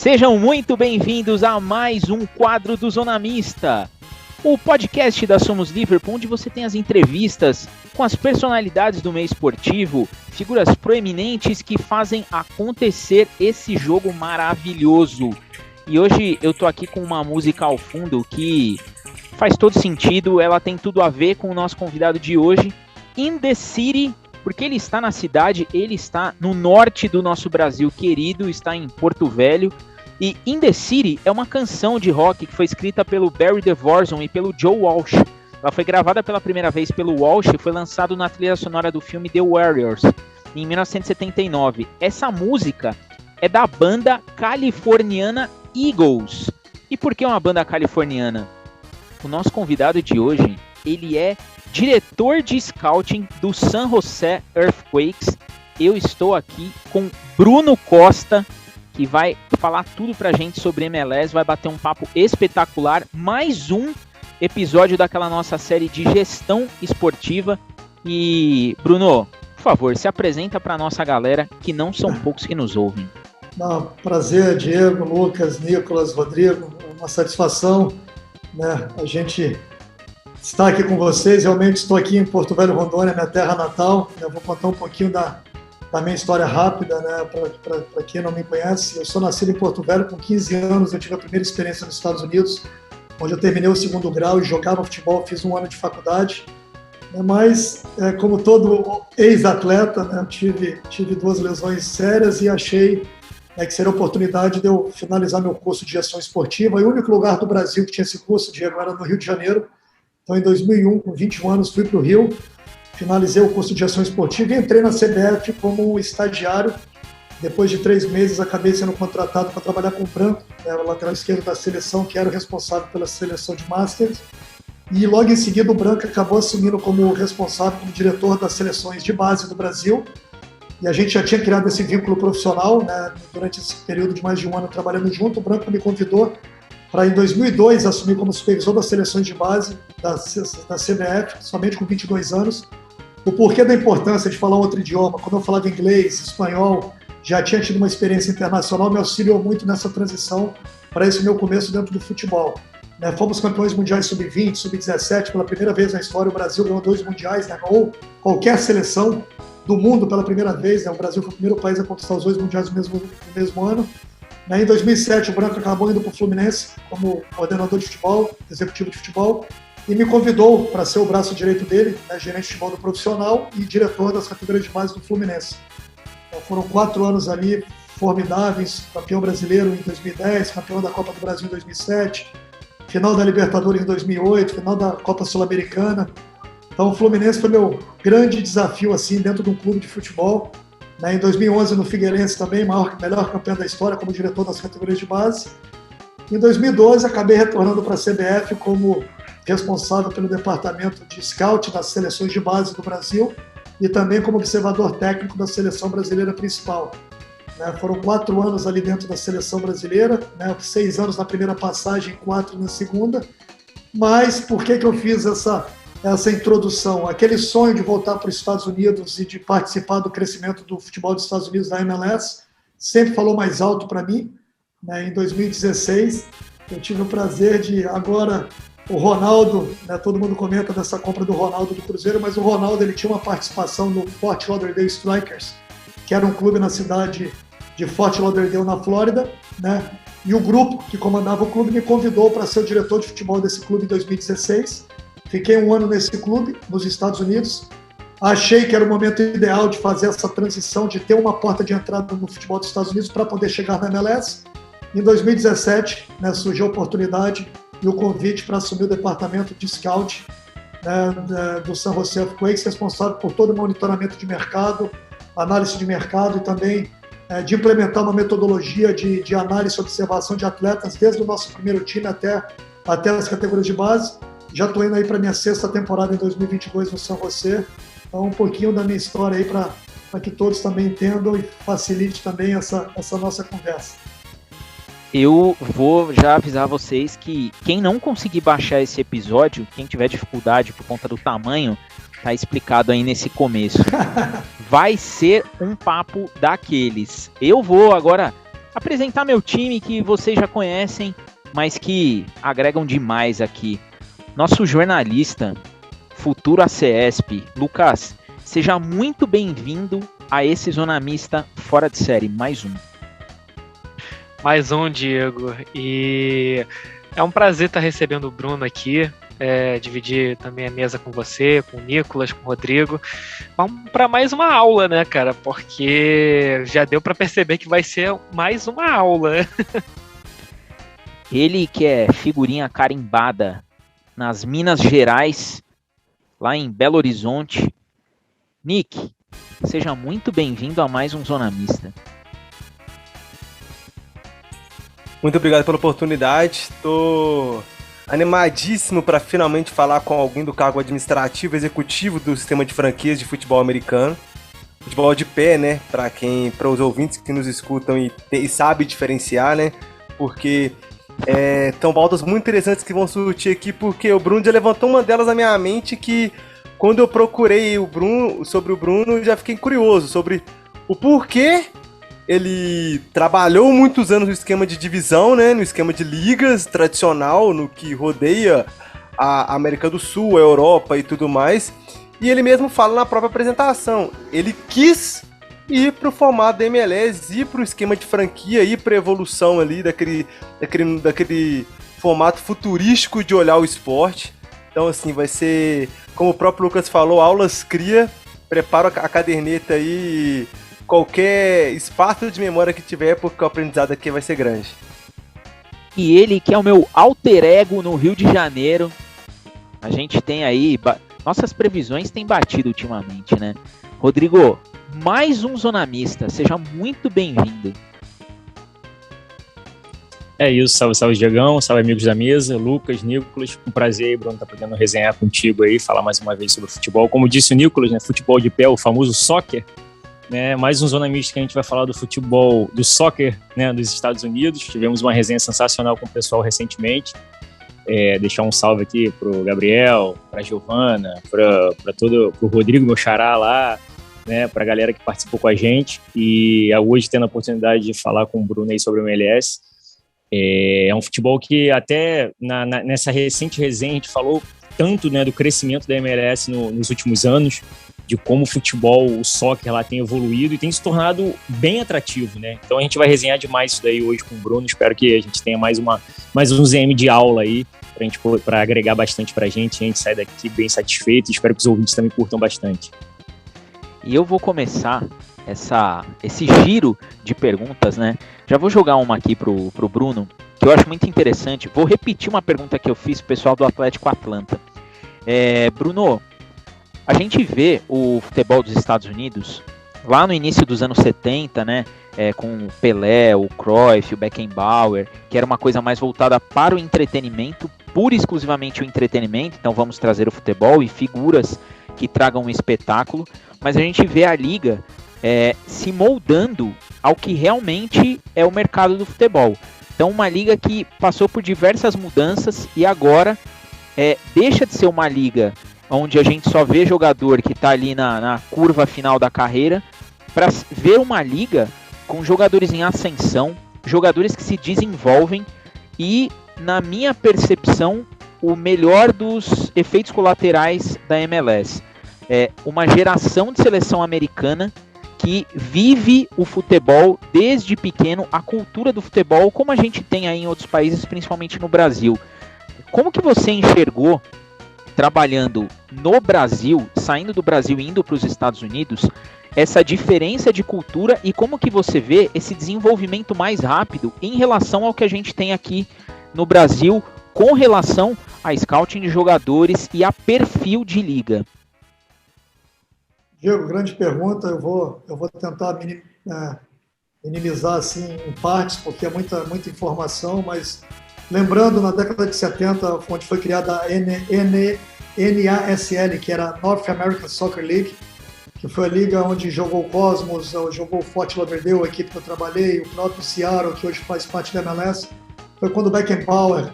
Sejam muito bem-vindos a mais um quadro do Zona Mista, o podcast da Somos Liverpool, onde você tem as entrevistas com as personalidades do meio esportivo, figuras proeminentes que fazem acontecer esse jogo maravilhoso. E hoje eu tô aqui com uma música ao fundo que faz todo sentido, ela tem tudo a ver com o nosso convidado de hoje, In The City, porque ele está na cidade, ele está no norte do nosso Brasil querido, está em Porto Velho. E In The City é uma canção de rock que foi escrita pelo Barry DeVorson e pelo Joe Walsh. Ela foi gravada pela primeira vez pelo Walsh e foi lançado na trilha sonora do filme The Warriors, em 1979. Essa música é da banda californiana Eagles. E por que uma banda californiana? O nosso convidado de hoje, ele é diretor de scouting do San Jose Earthquakes. Eu estou aqui com Bruno Costa, que vai falar tudo pra gente sobre MLS, vai bater um papo espetacular, mais um episódio daquela nossa série de gestão esportiva. E, Bruno, por favor, se apresenta pra nossa galera, que não são poucos que nos ouvem. Prazer, Diego, Lucas, Nicolas, Rodrigo, uma satisfação, né, a gente estar aqui com vocês. Realmente estou aqui em Porto Velho, Rondônia, minha terra natal. Eu vou contar um pouquinho da minha história rápida, né, para quem não me conhece. Eu sou nascido em Porto Velho, com 15 anos eu tive a primeira experiência nos Estados Unidos, onde eu terminei o segundo grau e jogava futebol, fiz um ano de faculdade. Mas, como todo ex-atleta, né, tive duas lesões sérias e achei que seria a oportunidade de eu finalizar meu curso de gestão esportiva. E o único lugar do Brasil que tinha esse curso, Diego, era no Rio de Janeiro. Então, em 2001, com 21 anos, fui para o Rio, finalizei o curso de gestão esportiva e entrei na CBF como estagiário. Depois de 3 meses, acabei sendo contratado para trabalhar com o Branco, o lateral esquerdo da seleção, que era o responsável pela seleção de Masters. E logo em seguida, o Branco acabou assumindo como responsável, como diretor das seleções de base do Brasil. E a gente já tinha criado esse vínculo profissional, né, durante esse período de mais de um ano trabalhando junto. O Branco me convidou para, em 2002, assumir como supervisor das seleções de base da CBF, somente com 22 anos. O porquê da importância de falar outro idioma, quando eu falava inglês, espanhol, já tinha tido uma experiência internacional, me auxiliou muito nessa transição para esse meu começo dentro do futebol. Né, fomos campeões mundiais sub-20, sub-17, pela primeira vez na história, o Brasil ganhou 2 mundiais, né, ou qualquer seleção do mundo pela primeira vez, né, o Brasil foi o primeiro país a conquistar os 2 mundiais no mesmo ano. Em 2007, o Branco acabou indo para o Fluminense como coordenador de futebol, executivo de futebol, e me convidou para ser o braço direito dele, né, gerente de futebol do profissional e diretor das categorias de base do Fluminense. Então, foram 4 anos ali formidáveis, campeão brasileiro em 2010, campeão da Copa do Brasil em 2007, final da Libertadores em 2008, final da Copa Sul-Americana. Então, o Fluminense foi meu grande desafio assim, dentro de um clube de futebol. Em 2011, no Figueirense também, melhor campeão da história como diretor das categorias de base. Em 2012, acabei retornando para a CBF como responsável pelo departamento de scout das seleções de base do Brasil e também como observador técnico da seleção brasileira principal. Foram 4 anos ali dentro da seleção brasileira, 6 anos na primeira passagem, 4 na segunda. Mas por que eu fiz essa introdução? Aquele sonho de voltar para os Estados Unidos e de participar do crescimento do futebol dos Estados Unidos, da MLS, sempre falou mais alto para mim. Em 2016, eu tive o prazer de, agora, o Ronaldo, todo mundo comenta dessa compra do Ronaldo do Cruzeiro, mas o Ronaldo ele tinha uma participação no Fort Lauderdale Strikers, que era um clube na cidade de Fort Lauderdale, na Flórida, e o grupo que comandava o clube me convidou para ser o diretor de futebol desse clube em 2016. Fiquei 1 ano nesse clube, nos Estados Unidos. Achei que era o momento ideal de fazer essa transição, de ter uma porta de entrada no futebol dos Estados Unidos para poder chegar na MLS. Em 2017, surgiu a oportunidade e o convite para assumir o departamento de scout do San Jose Earthquakes, responsável por todo o monitoramento de mercado, análise de mercado e também de implementar uma metodologia de análise e observação de atletas, desde o nosso primeiro time até as categorias de base. Já estou indo aí para a minha 6ª temporada em 2022 no San Jose. Então, um pouquinho da minha história aí para que todos também entendam e facilite também essa nossa conversa. Eu vou já avisar vocês que quem não conseguir baixar esse episódio, quem tiver dificuldade por conta do tamanho, tá explicado aí nesse começo. Vai ser um papo daqueles. Eu vou agora apresentar meu time que vocês já conhecem, mas que agregam demais aqui. Nosso jornalista, futuro ACESP, Lucas, seja muito bem-vindo a esse Zona Mista Fora de Série, mais um. Mais um, Diego, e é um prazer estar recebendo o Bruno aqui, dividir também a mesa com você, com o Nicolas, com o Rodrigo. Vamos para mais uma aula, né, cara? Porque já deu para perceber que vai ser mais uma aula. Ele que é figurinha carimbada nas Minas Gerais, lá em Belo Horizonte. Nick, seja muito bem-vindo a mais um Zona Mista. Muito obrigado pela oportunidade. Estou animadíssimo para finalmente falar com alguém do cargo administrativo executivo do sistema de franquias de futebol americano. Futebol de pé, né? Para os ouvintes que nos escutam e sabem diferenciar, né? Porque são pautas muito interessantes que vão surgir aqui, porque o Bruno já levantou uma delas na minha mente que quando eu procurei sobre o Bruno, já fiquei curioso sobre o porquê. Ele trabalhou muitos anos no esquema de divisão, né, no esquema de ligas tradicional, no que rodeia a América do Sul, a Europa e tudo mais. E ele mesmo fala na própria apresentação. Ele quis ir para o formato da MLS, ir para o esquema de franquia, ir para a evolução ali daquele formato futurístico de olhar o esporte. Então, assim, vai ser, como o próprio Lucas falou, aulas cria, prepara a caderneta aí. Qualquer espaço de memória que tiver, porque o aprendizado aqui vai ser grande. E ele que é o meu alter ego no Rio de Janeiro. A gente tem aí... Nossas previsões têm batido ultimamente, né? Rodrigo, mais um Zona Mista. Seja muito bem-vindo. É isso, salve, salve Diegão, salve amigos da mesa, Lucas, Nicolas, um prazer aí, Bruno, tá podendo resenhar contigo aí, falar mais uma vez sobre futebol. Como disse o Nicolas, né, futebol de pé, o famoso soccer, né, mais um Zona Mista que a gente vai falar do futebol, do soccer, né, dos Estados Unidos. Tivemos uma resenha sensacional com o pessoal recentemente. Deixar um salve aqui pro Gabriel, pra Giovana, pro Rodrigo, meu xará lá, né, pra galera que participou com a gente. E hoje tendo a oportunidade de falar com o Bruno aí sobre o MLS. É um futebol que até nessa recente resenha a gente falou tanto, né, do crescimento da MLS nos últimos anos, de como o futebol, o soccer lá tem evoluído e tem se tornado bem atrativo, né? Então a gente vai resenhar demais isso daí hoje com o Bruno. Espero que a gente tenha mais um ZM de aula aí para agregar bastante pra gente. A gente sai daqui bem satisfeito. Espero que os ouvintes também curtam bastante. E eu vou começar esse giro de perguntas, né? Já vou jogar uma aqui pro Bruno, que eu acho muito interessante. Vou repetir uma pergunta que eu fiz pro pessoal do Atlético Atlanta. Bruno, a gente vê o futebol dos Estados Unidos lá no início dos anos 70, né? Com o Pelé, o Cruyff, o Beckenbauer, que era uma coisa mais voltada para o entretenimento, pura e exclusivamente o entretenimento. Então vamos trazer o futebol e figuras que tragam um espetáculo. Mas a gente vê a liga se moldando ao que realmente é o mercado do futebol. Então uma liga que passou por diversas mudanças e agora deixa de ser uma liga onde a gente só vê jogador que está ali na curva final da carreira, para ver uma liga com jogadores em ascensão, jogadores que se desenvolvem e, na minha percepção, o melhor dos efeitos colaterais da MLS. Uma geração de seleção americana que vive o futebol desde pequeno, a cultura do futebol, como a gente tem aí em outros países, principalmente no Brasil. Como que você enxergou, trabalhando no Brasil, saindo do Brasil e indo para os Estados Unidos, essa diferença de cultura e como que você vê esse desenvolvimento mais rápido em relação ao que a gente tem aqui no Brasil com relação a scouting de jogadores e a perfil de liga? Diego, grande pergunta. Eu vou tentar minimizar assim, em partes, porque é muita informação, mas lembrando, na década de 70, onde foi criada a NASL, que era a North American Soccer League, que foi a liga onde jogou o Cosmos, jogou o Fort Lauderdale, a equipe que eu trabalhei, o próprio Seattle, que hoje faz parte da MLS. Foi quando o Beckenbauer,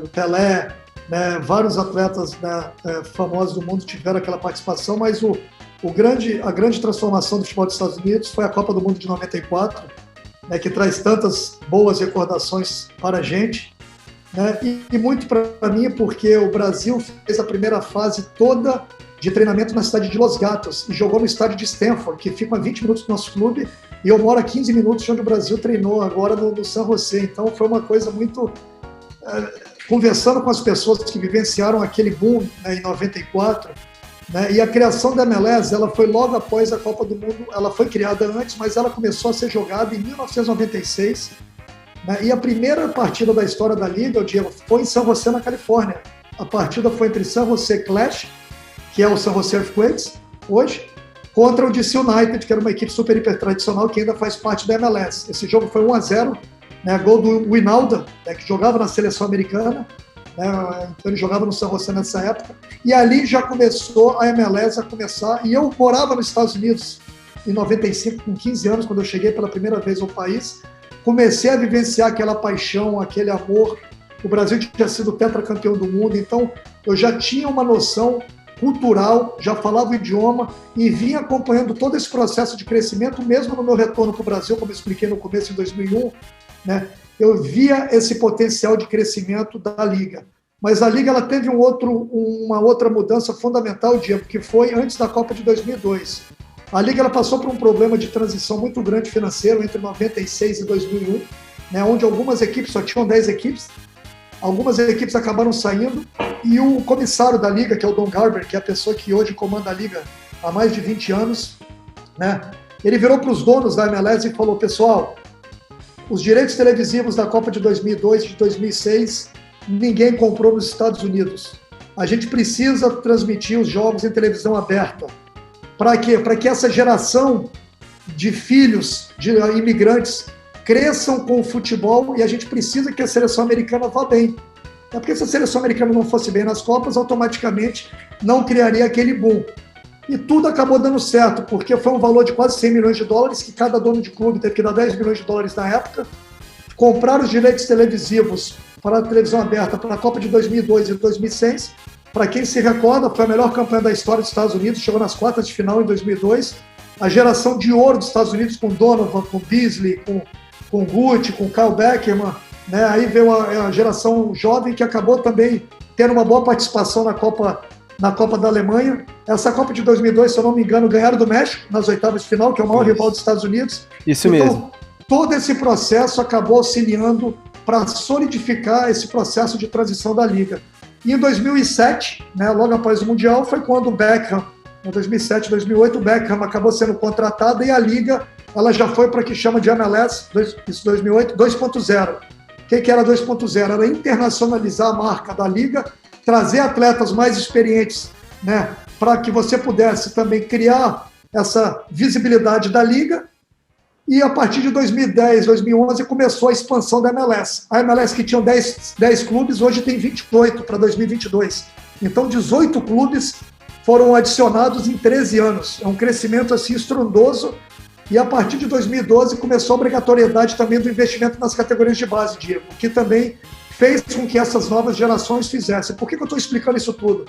o Pelé, né, vários atletas, né, famosos do mundo tiveram aquela participação, mas a grande transformação do futebol dos Estados Unidos foi a Copa do Mundo de 94, né, que traz tantas boas recordações para a gente, né, e muito para mim porque o Brasil fez a primeira fase toda de treinamento na cidade de Los Gatos e jogou no estádio de Stanford, que fica a 20 minutos do nosso clube, e eu moro a 15 minutos de onde o Brasil treinou agora no San José. Então foi uma coisa muito... conversando com as pessoas que vivenciaram aquele boom, né, em 94, né, e a criação da MLS, ela foi logo após a Copa do Mundo, ela foi criada antes, mas ela começou a ser jogada em 1996, né, e a primeira partida da história da Liga, Diego, foi em San José, na Califórnia. A partida foi entre San José Clash, que é o San José Earthquakes, hoje, contra o DC United, que era uma equipe super hiper tradicional, que ainda faz parte da MLS. Esse jogo foi 1-0, né, gol do Winalda, né, que jogava na seleção americana, né, então ele jogava no San José nessa época, e ali já começou a MLS a começar, e eu morava nos Estados Unidos em 95, com 15 anos, quando eu cheguei pela primeira vez ao país, comecei a vivenciar aquela paixão, aquele amor. O Brasil tinha sido tetracampeão do mundo, então eu já tinha uma noção cultural, já falava o idioma e vinha acompanhando todo esse processo de crescimento, mesmo no meu retorno para o Brasil, como eu expliquei no começo, em 2001, né, eu via esse potencial de crescimento da Liga. Mas a Liga ela teve uma outra mudança fundamental, Diego, que foi antes da Copa de 2002. A Liga ela passou por um problema de transição muito grande financeiro entre 96 e 2001, né, onde algumas equipes, só tinham 10 equipes, algumas equipes acabaram saindo, e o comissário da Liga, que é o Don Garber, que é a pessoa que hoje comanda a Liga há mais de 20 anos, né, ele virou para os donos da MLS e falou: pessoal, os direitos televisivos da Copa de 2002 e de 2006, ninguém comprou nos Estados Unidos. A gente precisa transmitir os jogos em televisão aberta. Para quê? Para que essa geração de filhos de imigrantes cresçam com o futebol, e a gente precisa que a seleção americana vá bem. É porque se a seleção americana não fosse bem nas Copas, automaticamente não criaria aquele boom. E tudo acabou dando certo, porque foi um valor de quase 100 milhões de dólares, que cada dono de clube teve que dar 10 milhões de dólares na época, comprar os direitos televisivos para a televisão aberta para a Copa de 2002 e 2006. Para quem se recorda, foi a melhor campanha da história dos Estados Unidos, chegou nas quartas de final em 2002. A geração de ouro dos Estados Unidos, com Donovan, com Beasley, com Guti, com Kyle Beckerman, né? Aí veio a geração jovem, que acabou também tendo uma boa participação na Copa da Alemanha. Essa Copa de 2002, se eu não me engano, ganharam do México nas oitavas de final, que é o maior rival dos Estados Unidos. Isso então, mesmo. Todo esse processo acabou auxiliando para solidificar esse processo de transição da Liga. E em 2007, né, logo após o Mundial, foi quando o Beckham, em 2007, 2008, o Beckham acabou sendo contratado, e a Liga ela já foi para o que chama de MLS, isso 2008, 2.0. O que era 2.0? Era internacionalizar a marca da Liga, trazer atletas mais experientes, né, para que você pudesse também criar essa visibilidade da Liga. E a partir de 2010, 2011, começou a expansão da MLS. A MLS, que tinha 10 clubes, hoje tem 28 para 2022. Então, 18 clubes foram adicionados em 13 anos. É um crescimento assim estrondoso. E a partir de 2012 começou a obrigatoriedade também do investimento nas categorias de base, Diego, que também fez com que essas novas gerações fizessem. Por que eu estou explicando isso tudo?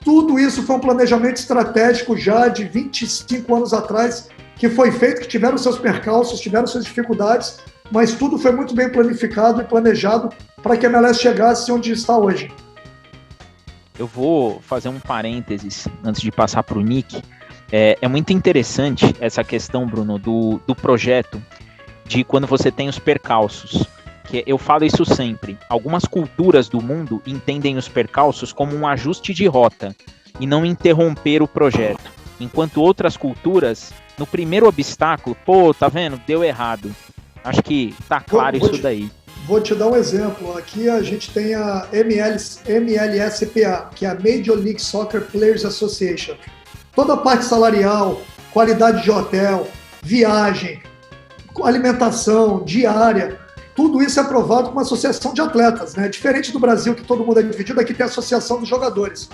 Tudo isso foi um planejamento estratégico já de 25 anos atrás, que foi feito, que tiveram seus percalços, tiveram suas dificuldades, mas tudo foi muito bem planificado e planejado para que a MLS chegasse onde está hoje. Eu vou fazer um parênteses antes de passar para o Nick. É muito interessante essa questão, Bruno, do projeto, de quando você tem os percalços. Que eu falo isso sempre. Algumas culturas do mundo entendem os percalços como um ajuste de rota e não interromper o projeto. Enquanto outras culturas, no primeiro obstáculo, tá vendo? Deu errado. Acho que tá claro isso daí. Vou te dar um exemplo. Aqui a gente tem a MLSPA, que é a Major League Soccer Players Association. Toda a parte salarial, qualidade de hotel, viagem, alimentação, diária, tudo isso é aprovado com uma associação de atletas, né? Diferente do Brasil, que todo mundo é dividido, aqui tem a associação dos jogadores.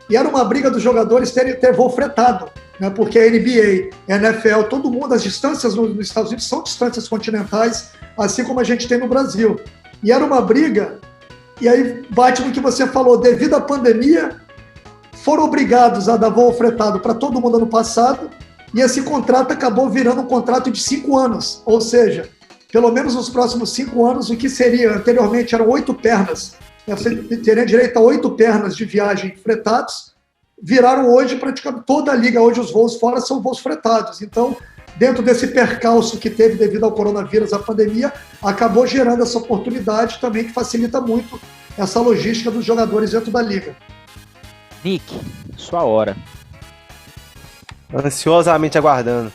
E era uma briga dos jogadores ter voo fretado, né? Porque a NBA, a NFL, todo mundo, as distâncias nos Estados Unidos são distâncias continentais, assim como a gente tem no Brasil. E era uma briga, e aí bate no que você falou, devido à pandemia, foram obrigados a dar voo fretado para todo mundo ano passado, e esse contrato acabou virando um contrato de 5 anos, ou seja, pelo menos nos próximos 5 anos, o que seria, anteriormente eram 8 pernas, você teria direito a 8 pernas de viagem fretados, viraram hoje praticamente toda a liga, hoje os voos fora são voos fretados. Então, dentro desse percalço que teve devido ao coronavírus, a pandemia, acabou gerando essa oportunidade também que facilita muito essa logística dos jogadores dentro da liga. Nick, sua hora. Ansiosamente aguardando.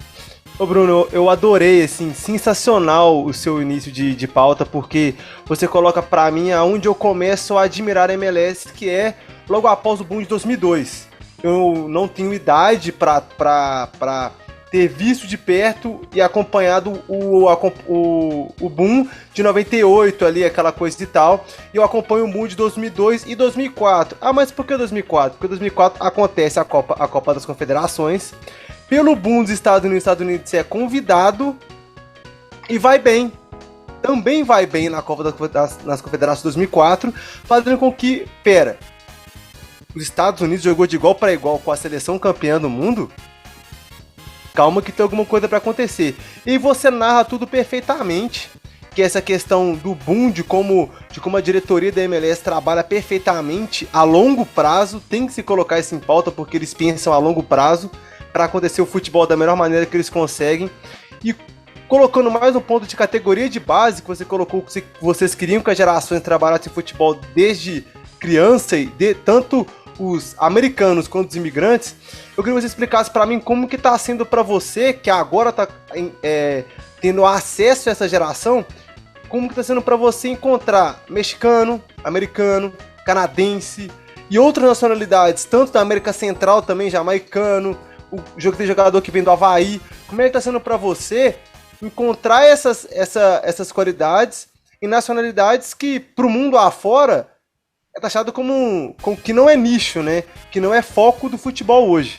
Ô Bruno, eu adorei, assim, sensacional o seu início de pauta, porque você coloca pra mim aonde eu começo a admirar a MLS, que é logo após o boom de 2002. Eu não tenho idade pra ter visto de perto e acompanhado o boom de 98 ali, aquela coisa e tal, e eu acompanho o boom de 2002 e 2004. Ah, mas por que 2004? Porque em 2004 acontece a Copa das Confederações. Pelo boom dos Estados Unidos é convidado e vai bem. Também vai bem na Copa nas Confederações 2004, fazendo com que, os Estados Unidos jogou de igual para igual com a seleção campeã do mundo? Calma que tem alguma coisa para acontecer. E você narra tudo perfeitamente, que essa questão do boom, de como a diretoria da MLS trabalha perfeitamente a longo prazo, tem que se colocar isso em pauta, porque eles pensam a longo prazo, para acontecer o futebol da melhor maneira que eles conseguem. E colocando mais um ponto de categoria de base, que você colocou que vocês queriam que as gerações trabalhassem futebol desde criança, e tanto os americanos quanto os imigrantes, eu queria que você explicasse para mim como que está sendo para você, que agora está tendo acesso a essa geração, como que está sendo para você encontrar mexicano, americano, canadense e outras nacionalidades, tanto da América Central também, jamaicano, tem jogador que vem do Havaí. Como é que tá sendo para você encontrar essas qualidades e nacionalidades que pro mundo afora é taxado como que não é nicho, né? Que não é foco do futebol hoje.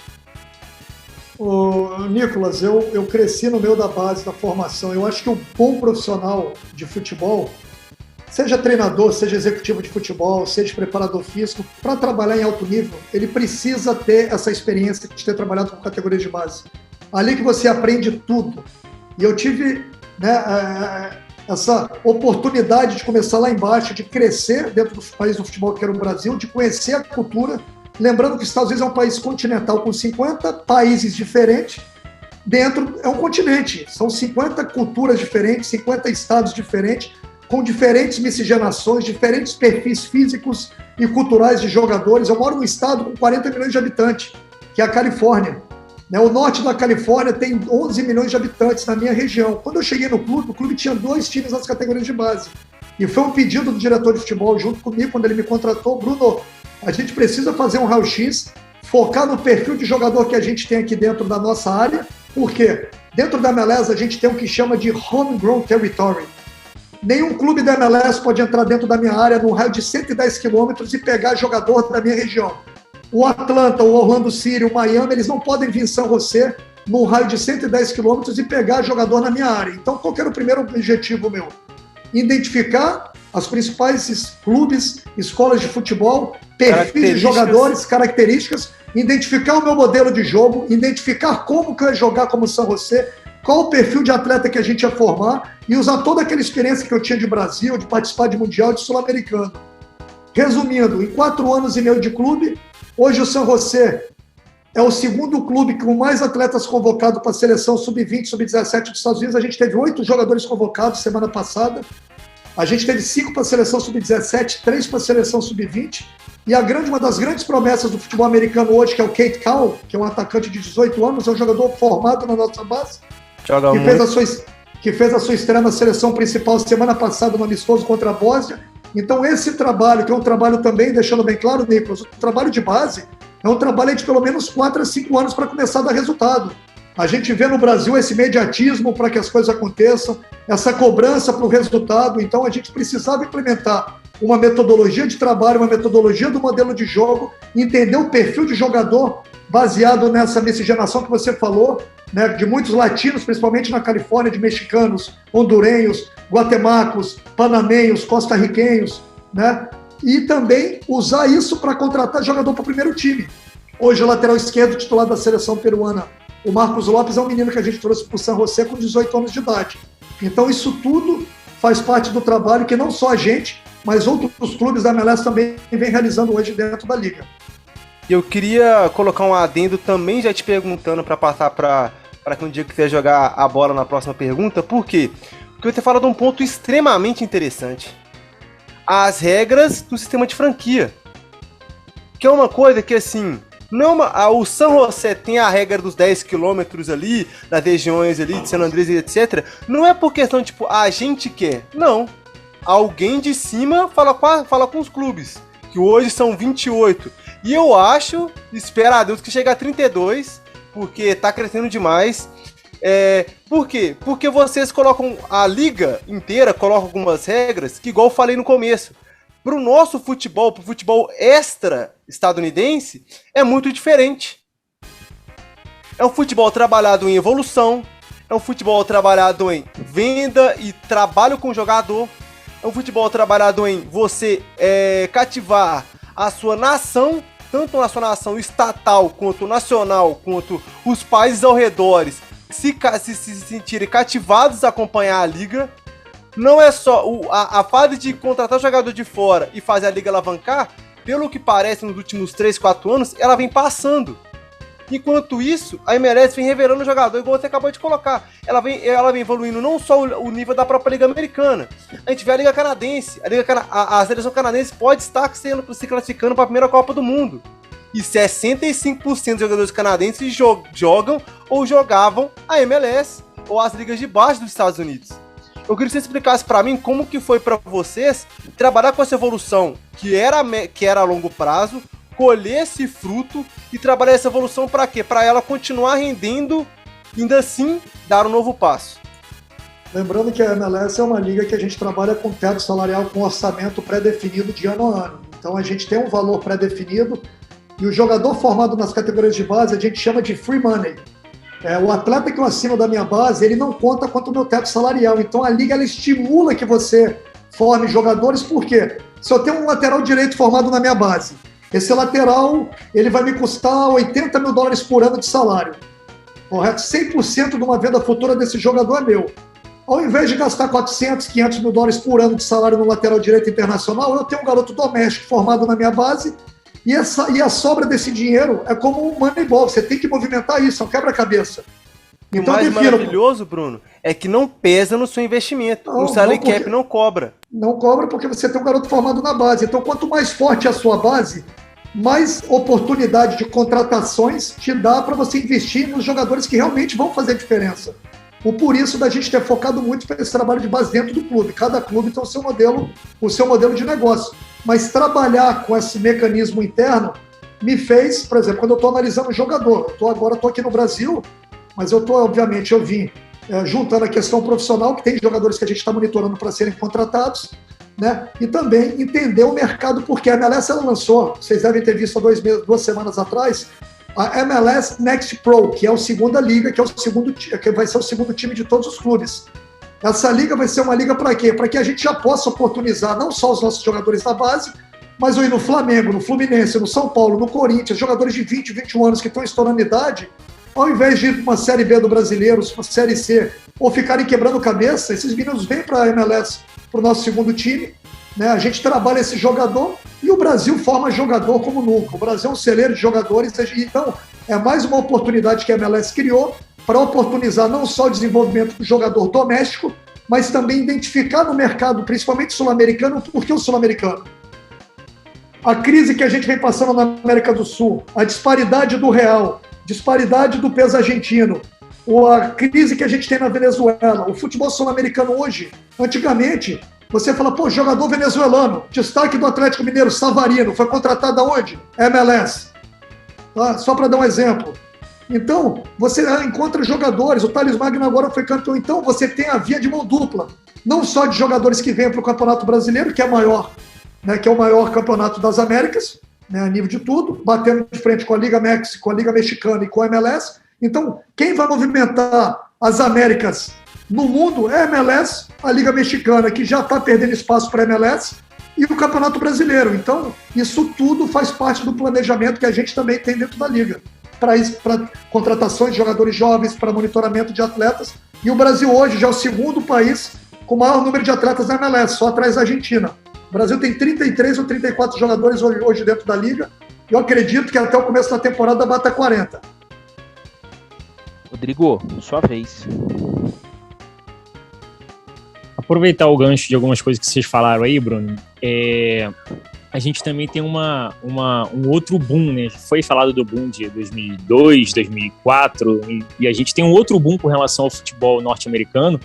Nicolas, eu cresci no meio da base da formação. Eu acho que o bom profissional de futebol, seja treinador, seja executivo de futebol, seja preparador físico, para trabalhar em alto nível, ele precisa ter essa experiência de ter trabalhado com categorias de base. Ali que você aprende tudo. E eu tive essa oportunidade de começar lá embaixo, de crescer dentro do país do futebol que era o Brasil, de conhecer a cultura. Lembrando que os Estados Unidos é um país continental com 50 países diferentes. Dentro é um continente. São 50 culturas diferentes, 50 estados diferentes, com diferentes miscigenações, diferentes perfis físicos e culturais de jogadores. Eu moro num estado com 40 milhões de habitantes, que é a Califórnia. O norte da Califórnia tem 11 milhões de habitantes na minha região. Quando eu cheguei no clube, o clube tinha 2 times nas categorias de base. E foi um pedido do diretor de futebol junto comigo, quando ele me contratou: Bruno, a gente precisa fazer um raio-x, focar no perfil de jogador que a gente tem aqui dentro da nossa área. Por quê? Dentro da MLS a gente tem o que chama de homegrown territory. Nenhum clube da MLS pode entrar dentro da minha área num raio de 110 quilômetros e pegar jogador da minha região. O Atlanta, o Orlando City, o Miami, eles não podem vir em São José num raio de 110 quilômetros e pegar jogador na minha área. Então, qual que era o primeiro objetivo meu? Identificar as principais clubes, escolas de futebol, perfis de jogadores, características, identificar o meu modelo de jogo, identificar como que eu ia jogar como São José, qual o perfil de atleta que a gente ia formar e usar toda aquela experiência que eu tinha de Brasil, de participar de Mundial, de Sul-Americano. Resumindo, em 4 anos e meio de clube, hoje o São José é o segundo clube com mais atletas convocados para a seleção sub-20, sub-17 dos Estados Unidos. A gente teve 8 jogadores convocados semana passada. A gente teve 5 para a seleção sub-17, 3 para a seleção sub-20. E uma das grandes promessas do futebol americano hoje, que é o Kate Cowell, que é um atacante de 18 anos, é um jogador formado na nossa base, que fez a sua estreia na seleção principal semana passada no amistoso contra a Bósnia. Então esse trabalho, que é um trabalho também, deixando bem claro, Nicolas, o trabalho de base é um trabalho de pelo menos 4 a 5 anos para começar a dar resultado. A gente vê no Brasil esse imediatismo para que as coisas aconteçam, essa cobrança para o resultado. Então a gente precisava implementar uma metodologia de trabalho, uma metodologia do modelo de jogo, entender o perfil de jogador baseado nessa miscigenação que você falou, né, de muitos latinos, principalmente na Califórnia, de mexicanos, hondurenhos, guatemaltecos, panamenhos, costarriquenhos, né? E também usar isso para contratar jogador para o primeiro time. Hoje o lateral esquerdo titular da seleção peruana, o Marcos Lopes, é um menino que a gente trouxe para o San José com 18 anos de idade. Então isso tudo faz parte do trabalho que não só a gente, mas outros clubes da MLS também vem realizando hoje dentro da liga. Eu queria colocar um adendo também, já te perguntando para passar para que um dia quiser jogar a bola na próxima pergunta. Por quê? Porque você fala de um ponto extremamente interessante. As regras do sistema de franquia. Que é uma coisa que, assim, não o San José tem a regra dos 10 quilômetros ali, das regiões ali de San Andrés e etc. Não é por questão, tipo, a gente quer. Não. Alguém de cima fala com os clubes, que hoje são 28. E eu acho, espero a Deus, que chegue a 32, porque tá crescendo demais. Por quê? Porque vocês colocam a liga inteira, colocam algumas regras, que igual eu falei no começo, pro nosso futebol, pro futebol extra estadunidense, é muito diferente. É um futebol trabalhado em evolução, é um futebol trabalhado em venda e trabalho com o jogador, é um futebol trabalhado em você cativar a sua nação, tanto a sua nação estatal, quanto nacional, quanto os países ao redor, se sentirem cativados a acompanhar a liga. Não é só a fase de contratar jogador de fora e fazer a liga alavancar, pelo que parece nos últimos 3, 4 anos, ela vem passando. Enquanto isso, a MLS vem revelando o jogador, igual você acabou de colocar. Ela vem evoluindo não só o nível da própria Liga Americana. A gente vê a Liga Canadense. A seleção canadense pode estar se classificando para a primeira Copa do Mundo. E 65% dos jogadores canadenses jogam ou jogavam a MLS ou as ligas de baixo dos Estados Unidos. Eu queria que você explicasse para mim como que foi para vocês trabalhar com essa evolução que era a longo prazo, colher esse fruto e trabalhar essa evolução para quê? Para ela continuar rendendo e ainda assim dar um novo passo. Lembrando que a MLS é uma liga que a gente trabalha com teto salarial, com orçamento pré-definido de ano a ano. Então a gente tem um valor pré-definido e o jogador formado nas categorias de base a gente chama de free money. O atleta que eu assino da minha base, ele não conta quanto o meu teto salarial. Então a liga ela estimula que você forme jogadores, por quê? Se eu tenho um lateral direito formado na minha base, esse lateral ele vai me custar $80 mil por ano de salário. Correto? 100% de uma venda futura desse jogador é meu. Ao invés de gastar $400, $500 mil por ano de salário no lateral direito internacional, eu tenho um garoto doméstico formado na minha base e a sobra desse dinheiro é como um Moneyball. Você tem que movimentar isso, é um quebra-cabeça. Então, o mais maravilhoso, Bruno, é que não pesa no seu investimento. O salary cap não cobra. Não cobra porque você tem um garoto formado na base. Então, quanto mais forte é a sua base, mais oportunidade de contratações te dá para você investir nos jogadores que realmente vão fazer diferença. Por isso da gente ter focado muito para esse trabalho de base dentro do clube. Cada clube tem o seu modelo de negócio. Mas trabalhar com esse mecanismo interno me fez, por exemplo, quando eu estou analisando o jogador, agora estou aqui no Brasil, mas eu vim juntando a questão profissional, que tem jogadores que a gente está monitorando para serem contratados, né? E também entender o mercado, porque a MLS ela lançou, vocês devem ter visto há 2 semanas atrás, a MLS Next Pro, que é a segunda liga, que vai ser o segundo time de todos os clubes. Essa liga vai ser uma liga para quê? Para que a gente já possa oportunizar não só os nossos jogadores da base, mas eu ir no Flamengo, no Fluminense, no São Paulo, no Corinthians, jogadores de 20, 21 anos que estão estourando idade, ao invés de ir para uma Série B do Brasileiro, uma Série C, ou ficarem quebrando cabeça, esses meninos vêm para a MLS, para o nosso segundo time, né? A gente trabalha esse jogador e o Brasil forma jogador como nunca. O Brasil é um celeiro de jogadores, então é mais uma oportunidade que a MLS criou para oportunizar não só o desenvolvimento do jogador doméstico, mas também identificar no mercado, principalmente sul-americano, por que o sul-americano? A crise que a gente vem passando na América do Sul, a disparidade do real, disparidade do peso argentino, a crise que a gente tem na Venezuela, o futebol sul-americano hoje, antigamente, você fala, jogador venezuelano, destaque do Atlético Mineiro, Savarino, foi contratado aonde? MLS. Tá? Só para dar um exemplo. Então, você encontra jogadores, o Thales Magno agora foi campeão, então você tem a via de mão dupla, não só de jogadores que vêm para o Campeonato Brasileiro, que é maior, né, que é o maior campeonato das Américas, né, a nível de tudo, batendo de frente com a Liga México, com a Liga Mexicana e com a MLS. Então, quem vai movimentar as Américas no mundo é a MLS, a Liga Mexicana, que já está perdendo espaço para a MLS, e o Campeonato Brasileiro. Então, isso tudo faz parte do planejamento que a gente também tem dentro da Liga. para contratações de jogadores jovens, para monitoramento de atletas. E o Brasil hoje já é o segundo país com o maior número de atletas na MLS, só atrás da Argentina. O Brasil tem 33 ou 34 jogadores hoje dentro da liga. Eu acredito que até o começo da temporada bata 40. Rodrigo, sua vez. Aproveitar o gancho de algumas coisas que vocês falaram aí, Bruno, a gente também tem um outro boom, né? Foi falado do boom de 2002, 2004, e a gente tem um outro boom com relação ao futebol norte-americano,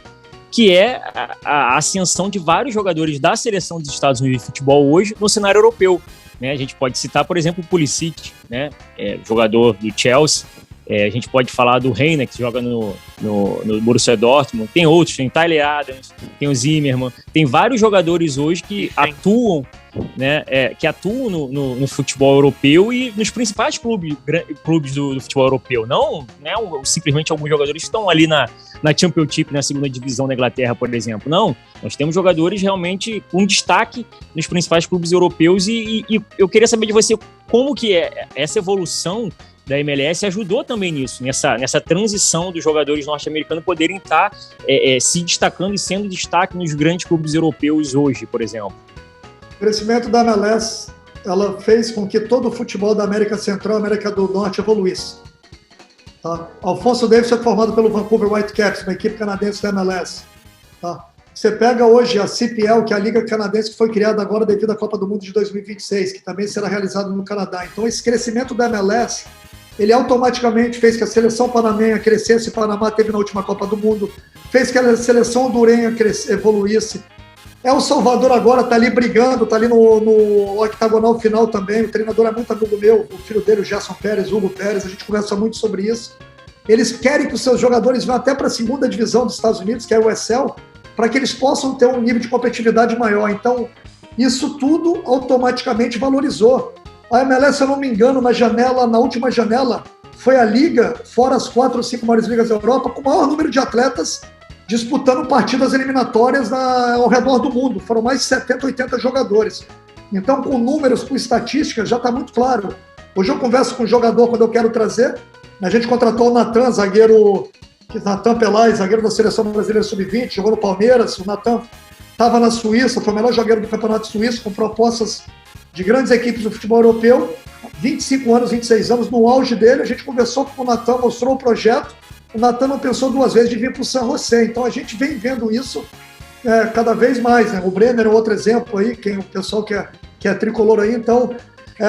que é a ascensão de vários jogadores da seleção dos Estados Unidos de futebol hoje no cenário europeu. Né? A gente pode citar, por exemplo, o Pulisic, né? Jogador do Chelsea. A gente pode falar do Reina, que joga no Borussia Dortmund. Tem outros, tem Tyler Adams, tem o Zimmermann. Tem vários jogadores hoje que atuam, né, no futebol europeu e nos principais clubes do futebol europeu. Não simplesmente alguns jogadores que estão ali na Championship, na segunda divisão da Inglaterra, por exemplo. Não, nós temos jogadores realmente com destaque nos principais clubes europeus e eu queria saber de você como que essa evolução da MLS ajudou também nisso, nessa transição dos jogadores norte-americanos poderem estar se destacando e sendo destaque nos grandes clubes europeus hoje, por exemplo. O crescimento da MLS, ela fez com que todo o futebol da América Central e América do Norte evoluísse. Tá? Alphonso Davies foi formado pelo Vancouver Whitecaps, uma equipe canadense da MLS. Tá? Você pega hoje a CPL, que é a Liga Canadense, que foi criada agora devido à Copa do Mundo de 2026, que também será realizado no Canadá. Então, esse crescimento da MLS, ele automaticamente fez que a seleção panamenha crescesse. Panamá teve na última Copa do Mundo, fez que a seleção hondurenha evoluísse. El Salvador agora está ali brigando, está ali no octagonal final também. O treinador é muito amigo meu, o filho dele, o Gerson Pérez, Hugo Pérez, a gente conversa muito sobre isso. Eles querem que os seus jogadores vão até para a segunda divisão dos Estados Unidos, que é o USL, para que eles possam ter um nível de competitividade maior. Então, isso tudo automaticamente valorizou. A MLS, se eu não me engano, na última janela, foi a liga, fora as 4 ou 5 maiores ligas da Europa, com o maior número de atletas disputando partidas eliminatórias ao redor do mundo. Foram mais de 70, 80 jogadores. Então, com números, com estatísticas, já está muito claro. Hoje eu converso com um jogador quando eu quero trazer. A gente contratou o Natan, Natan Pelay, zagueiro da Seleção Brasileira Sub-20, jogou no Palmeiras. O Natan estava na Suíça, foi o melhor zagueiro do Campeonato Suíço, com propostas de grandes equipes do futebol europeu, 25 anos, 26 anos, no auge dele. A gente conversou com o Natan, mostrou o projeto. O Natan não pensou 2 vezes de vir para o San José. Então a gente vem vendo isso cada vez mais. Né? O Brenner é outro exemplo aí, o pessoal que é tricolor aí. Então,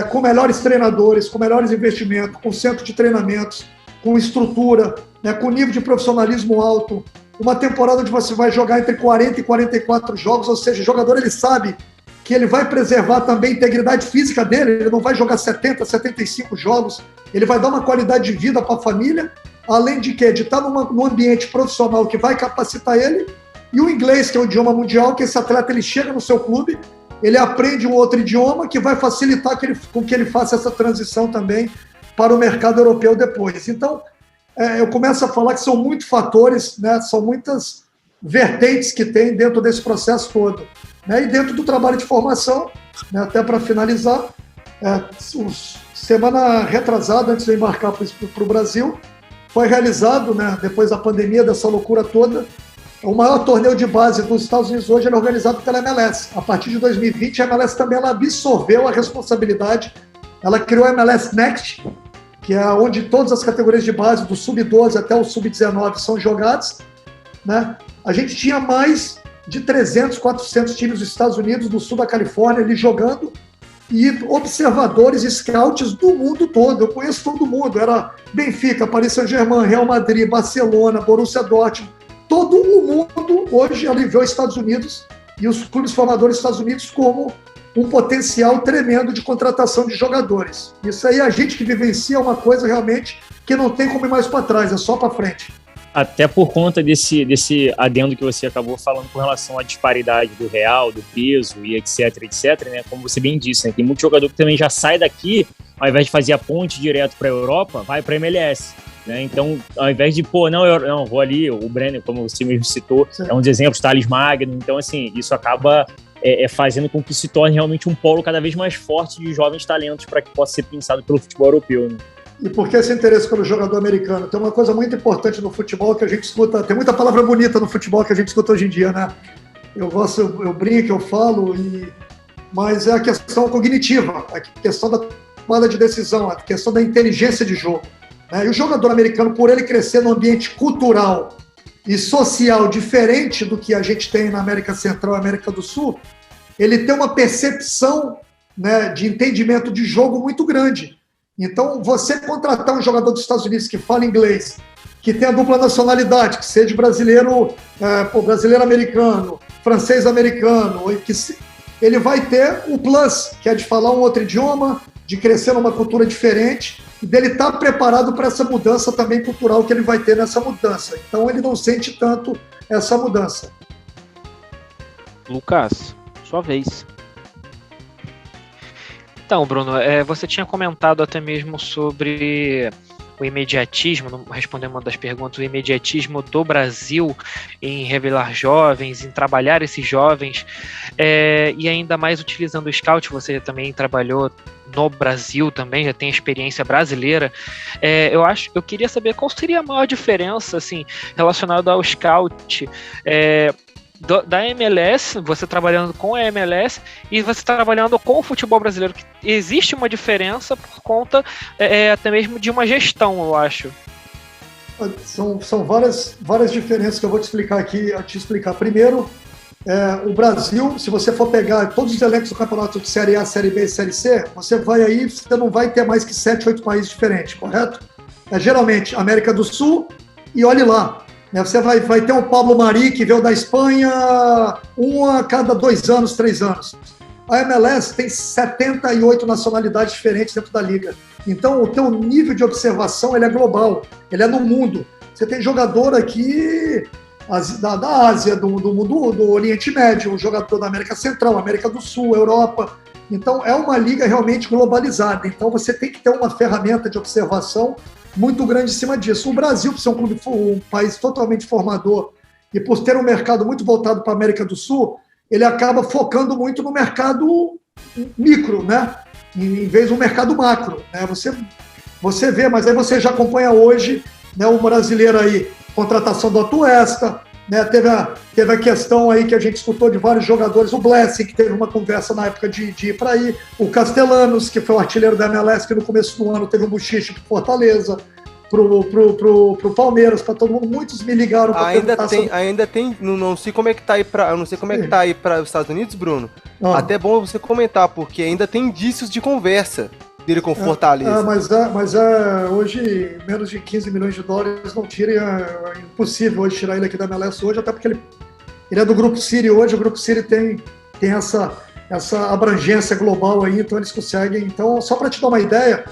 com melhores treinadores, com melhores investimentos, com centro de treinamentos, com estrutura, com nível de profissionalismo alto. Uma temporada onde você vai jogar entre 40 e 44 jogos, ou seja, o jogador ele sabe que ele vai preservar também a integridade física dele, ele não vai jogar 70, 75 jogos, ele vai dar uma qualidade de vida para a família, além de quê? De estar num ambiente profissional que vai capacitar ele, e o inglês, que é um idioma mundial, que esse atleta ele chega no seu clube, ele aprende um outro idioma que vai facilitar com que ele faça essa transição também para o mercado europeu depois. Então, eu começo a falar que são muitos fatores, né? São muitas vertentes que tem dentro desse processo todo. Né? E dentro do trabalho de formação, né, até para finalizar, semana retrasada, antes de eu embarcar para o Brasil, foi realizado, né, depois da pandemia, dessa loucura toda, o maior torneio de base dos Estados Unidos hoje é organizado pela MLS. A partir de 2020, a MLS também ela absorveu a responsabilidade, ela criou a MLS Next, que é onde todas as categorias de base, do Sub-12 até o Sub-19, são jogadas. Né? A gente tinha mais de 300, 400 times dos Estados Unidos, do sul da Califórnia, ali jogando, e observadores e scouts do mundo todo. Eu conheço todo mundo, era Benfica, Paris Saint-Germain, Real Madrid, Barcelona, Borussia Dortmund, todo o mundo hoje aliviou os Estados Unidos e os clubes formadores dos Estados Unidos como um potencial tremendo de contratação de jogadores. Isso aí, a gente que vivencia uma coisa realmente que não tem como ir mais para trás, é só para frente. Até por conta desse adendo que você acabou falando com relação à disparidade do real, do peso e etc, né? Como você bem disse, né? Tem muito jogador que também já sai daqui, ao invés de fazer a ponte direto para a Europa, vai para a MLS. Né? Então, ao invés de, vou ali, o Brenner, como você mesmo citou, é um dos exemplos, Thales Magno. Então, assim, isso acaba fazendo com que se torne realmente um polo cada vez mais forte de jovens talentos para que possa ser pensado pelo futebol europeu. Né? E por que esse interesse pelo jogador americano? Tem uma coisa muito importante no futebol que a gente escuta, tem muita palavra bonita no futebol que a gente escuta hoje em dia, né? Eu brinco, eu falo, mas é a questão cognitiva, a questão da tomada de decisão, a questão da inteligência de jogo. Né? E o jogador americano, por ele crescer num ambiente cultural e social diferente do que a gente tem na América Central e América do Sul, ele tem uma percepção, né, de entendimento de jogo muito grande. Então, você contratar um jogador dos Estados Unidos que fala inglês, que tem a dupla nacionalidade, que seja brasileiro, brasileiro-americano, francês-americano, ele vai ter o plus, que é de falar um outro idioma, de crescer numa cultura diferente, e dele estar preparado para essa mudança também cultural que ele vai ter nessa mudança. Então, ele não sente tanto essa mudança. Lucas, sua vez. Então, Bruno, você tinha comentado até mesmo sobre o imediatismo, respondendo uma das perguntas, o imediatismo do Brasil em revelar jovens, em trabalhar esses jovens, e ainda mais utilizando o scout. Você também trabalhou no Brasil também, já tem experiência brasileira. Eu queria saber qual seria a maior diferença, assim, relacionada ao scout, da MLS, você trabalhando com a MLS e você trabalhando com o futebol brasileiro. Existe uma diferença por conta até mesmo de uma gestão, eu acho. São várias diferenças que eu vou te explicar aqui. Primeiro, o Brasil, se você for pegar todos os elencos do campeonato de Série A, Série B e Série C, você não vai ter mais que 7, 8 países diferentes, correto? Geralmente América do Sul e olhe lá. Você vai ter o Pablo Mari, que veio da Espanha, a cada 2 anos, 3 anos. A MLS tem 78 nacionalidades diferentes dentro da liga. Então, o teu nível de observação ele é global, ele é no mundo. Você tem jogador aqui da Ásia, do mundo, do Oriente Médio, um jogador da América Central, América do Sul, Europa. Então, é uma liga realmente globalizada. Então, você tem que ter uma ferramenta de observação muito grande em cima disso. O Brasil, por ser um país totalmente formador e por ter um mercado muito voltado para a América do Sul, ele acaba focando muito no mercado micro, né? Em vez do mercado macro. Né? Você vê, mas aí você já acompanha hoje, né, o brasileiro aí, contratação do Atuesta, né? Teve a questão aí que a gente escutou de vários jogadores, o Blessing, que teve uma conversa na época de ir para aí, o Castellanos, que foi o artilheiro da MLS, que no começo do ano teve um buchiche para Fortaleza, pro Palmeiras, para todo mundo. Muitos me ligaram para perguntar sobre... Ainda tem, não sei como é que tá aí para os Estados Unidos, Bruno. Até bom você comentar, porque ainda tem indícios de conversa dele com Fortaleza. Mas hoje, menos de 15 milhões de dólares não tira, é impossível hoje tirar ele aqui da MLS hoje, até porque ele é do Grupo City hoje, o Grupo City tem essa abrangência global aí, então eles conseguem. Então, só para te dar uma ideia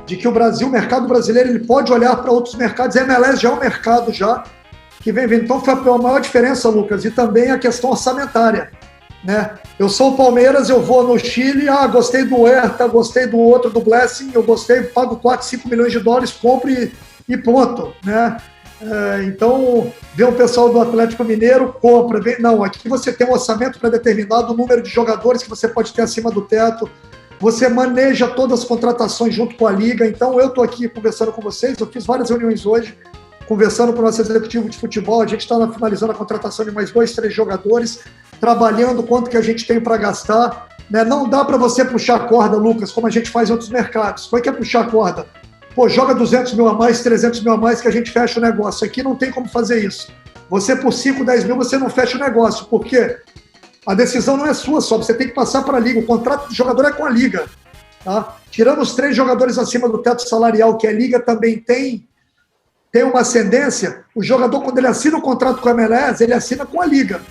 de que o mercado brasileiro, ele pode olhar para outros mercados, a MLS já é um mercado que vem vindo. Então, foi a maior diferença, Lucas, e também a questão orçamentária. Né? Eu sou o Palmeiras, eu vou no Chile, gostei do Huerta, gostei do outro, do Blessing, eu gostei, pago 4, 5 milhões de dólares, compro e pronto, né? Então, vê o pessoal do Atlético Mineiro, compra, não, aqui você tem um orçamento para determinado número de jogadores que você pode ter acima do teto, você maneja todas as contratações junto com a Liga. Então, eu estou aqui conversando com vocês, eu fiz várias reuniões hoje, conversando com o nosso executivo de futebol, a gente está finalizando a contratação de mais 2, 3 jogadores, trabalhando quanto que a gente tem para gastar. Né? Não dá para você puxar a corda, Lucas, como a gente faz em outros mercados. Como é que é puxar a corda? Pô, joga 200 mil a mais, 300 mil a mais que a gente fecha o negócio. Aqui não tem como fazer isso. Você por 5, 10 mil, você não fecha o negócio. Por quê? A decisão não é sua só, você tem que passar para a Liga. O contrato do jogador é com a Liga. Tá? Tirando os 3 jogadores acima do teto salarial, que a Liga também tem uma ascendência, o jogador, quando ele assina o contrato com a MLS, ele assina com a Liga.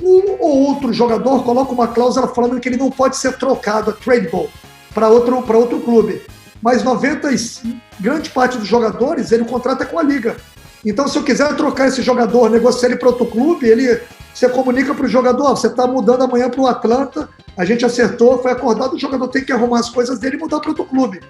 Um ou outro jogador coloca uma cláusula falando que ele não pode ser trocado, tradable, para outro clube. Mas grande parte dos jogadores, o contrato é com a Liga. Então, se eu quiser trocar esse jogador, negociar ele para outro clube, você comunica para o jogador, você está mudando amanhã para o Atlanta, a gente acertou, foi acordado, o jogador tem que arrumar as coisas dele e mudar para outro clube.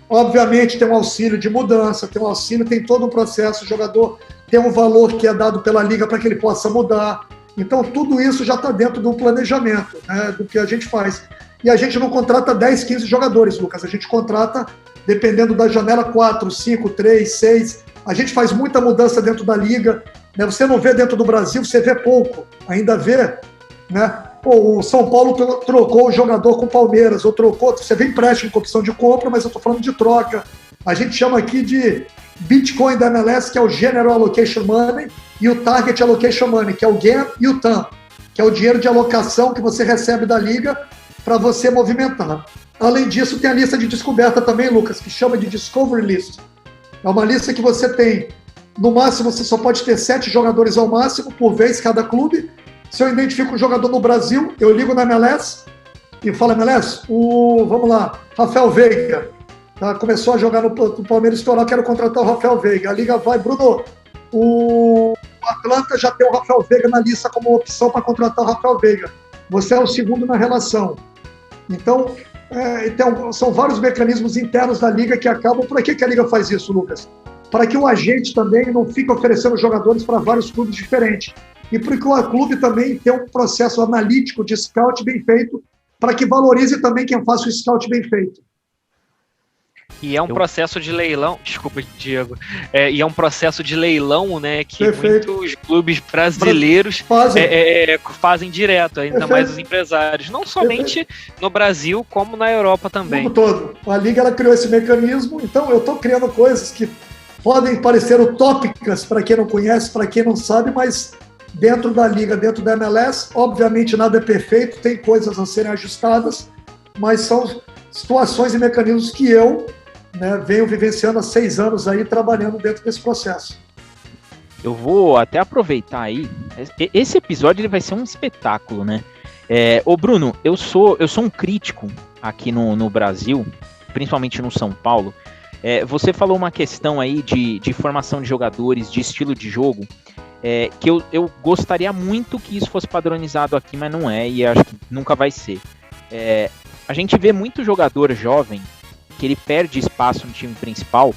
Obviamente tem um auxílio de mudança, tem todo um processo, o jogador tem um valor que é dado pela Liga para que ele possa mudar. Então, tudo isso já está dentro do planejamento, né, do que a gente faz. E a gente não contrata 10, 15 jogadores, Lucas, a gente contrata dependendo da janela, 4, 5, 3, 6. A gente faz muita mudança dentro da liga, né? Você não vê dentro do Brasil, você vê pouco, ainda vê, né? Pô, o São Paulo trocou o jogador com o Palmeiras, ou trocou, você vê empréstimo com opção de compra, mas eu estou falando de troca. A gente chama aqui de Bitcoin da MLS, que é o General Allocation Money, e o Target Allocation Money, que é o GAN e o TAM, que é o dinheiro de alocação que você recebe da liga para você movimentar. Além disso, tem a lista de descoberta também, Lucas, que chama de Discovery List. É uma lista que você tem, no máximo, você só pode ter 7 jogadores ao máximo, por vez, cada clube. Se eu identifico um jogador no Brasil, eu ligo na MLS e falo, MLS, vamos lá, Rafael Veiga, tá? Começou a jogar no Palmeiras, estourou, quero contratar o Rafael Veiga. A liga vai, Bruno, o Atlanta já tem o Rafael Veiga na lista como opção para contratar o Rafael Veiga. Você é o segundo na relação. Então, são vários mecanismos internos da liga que acabam... Por que a liga faz isso, Lucas? Para que o agente também não fique oferecendo jogadores para vários clubes diferentes. E porque o clube também tem um processo analítico de scout bem feito, para que valorize também quem faça o scout bem feito. E é um processo de leilão, desculpa, Diego, e é um processo de leilão, né, que Perfeito. Muitos clubes brasileiros fazem direto, ainda Perfeito. Mais os empresários, não somente Perfeito. No Brasil, como na Europa também. No mundo todo. A Liga ela criou esse mecanismo, então eu estou criando coisas que podem parecer utópicas para quem não conhece, para quem não sabe, mas dentro da Liga, dentro da MLS, obviamente nada é perfeito, tem coisas a serem ajustadas, mas são situações e mecanismos que eu venho vivenciando há 6 anos aí, trabalhando dentro desse processo. Eu vou até aproveitar aí, esse episódio ele vai ser um espetáculo, né? Ô Bruno, eu sou um crítico aqui no Brasil, principalmente no São Paulo. Você falou uma questão aí de formação de jogadores, de estilo de jogo, que eu gostaria muito que isso fosse padronizado aqui, mas não é, e acho que nunca vai ser. A gente vê muito jogador jovem que ele perde espaço no time principal,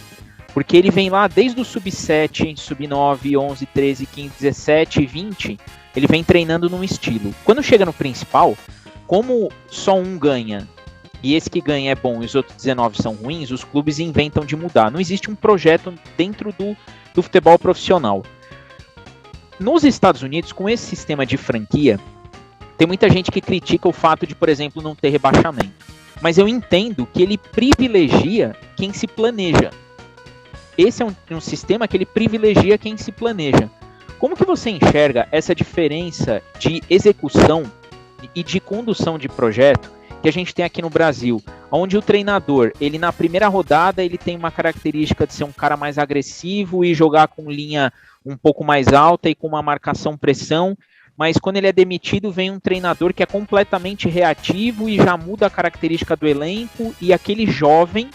porque ele vem lá desde o sub-7, sub-9, 11, 13, 15, 17, 20, ele vem treinando num estilo. Quando chega no principal, como só um ganha, e esse que ganha é bom e os outros 19 são ruins, os clubes inventam de mudar. Não existe um projeto dentro do futebol profissional. Nos Estados Unidos, com esse sistema de franquia, tem muita gente que critica o fato de, por exemplo, não ter rebaixamento. Mas eu entendo que ele privilegia quem se planeja. Esse é um sistema que ele privilegia quem se planeja. Como que você enxerga essa diferença de execução e de condução de projeto que a gente tem aqui no Brasil? Onde o treinador, ele na primeira rodada, ele tem uma característica de ser um cara mais agressivo e jogar com linha um pouco mais alta e com uma marcação-pressão, mas quando ele é demitido, vem um treinador que é completamente reativo e já muda a característica do elenco, e aquele jovem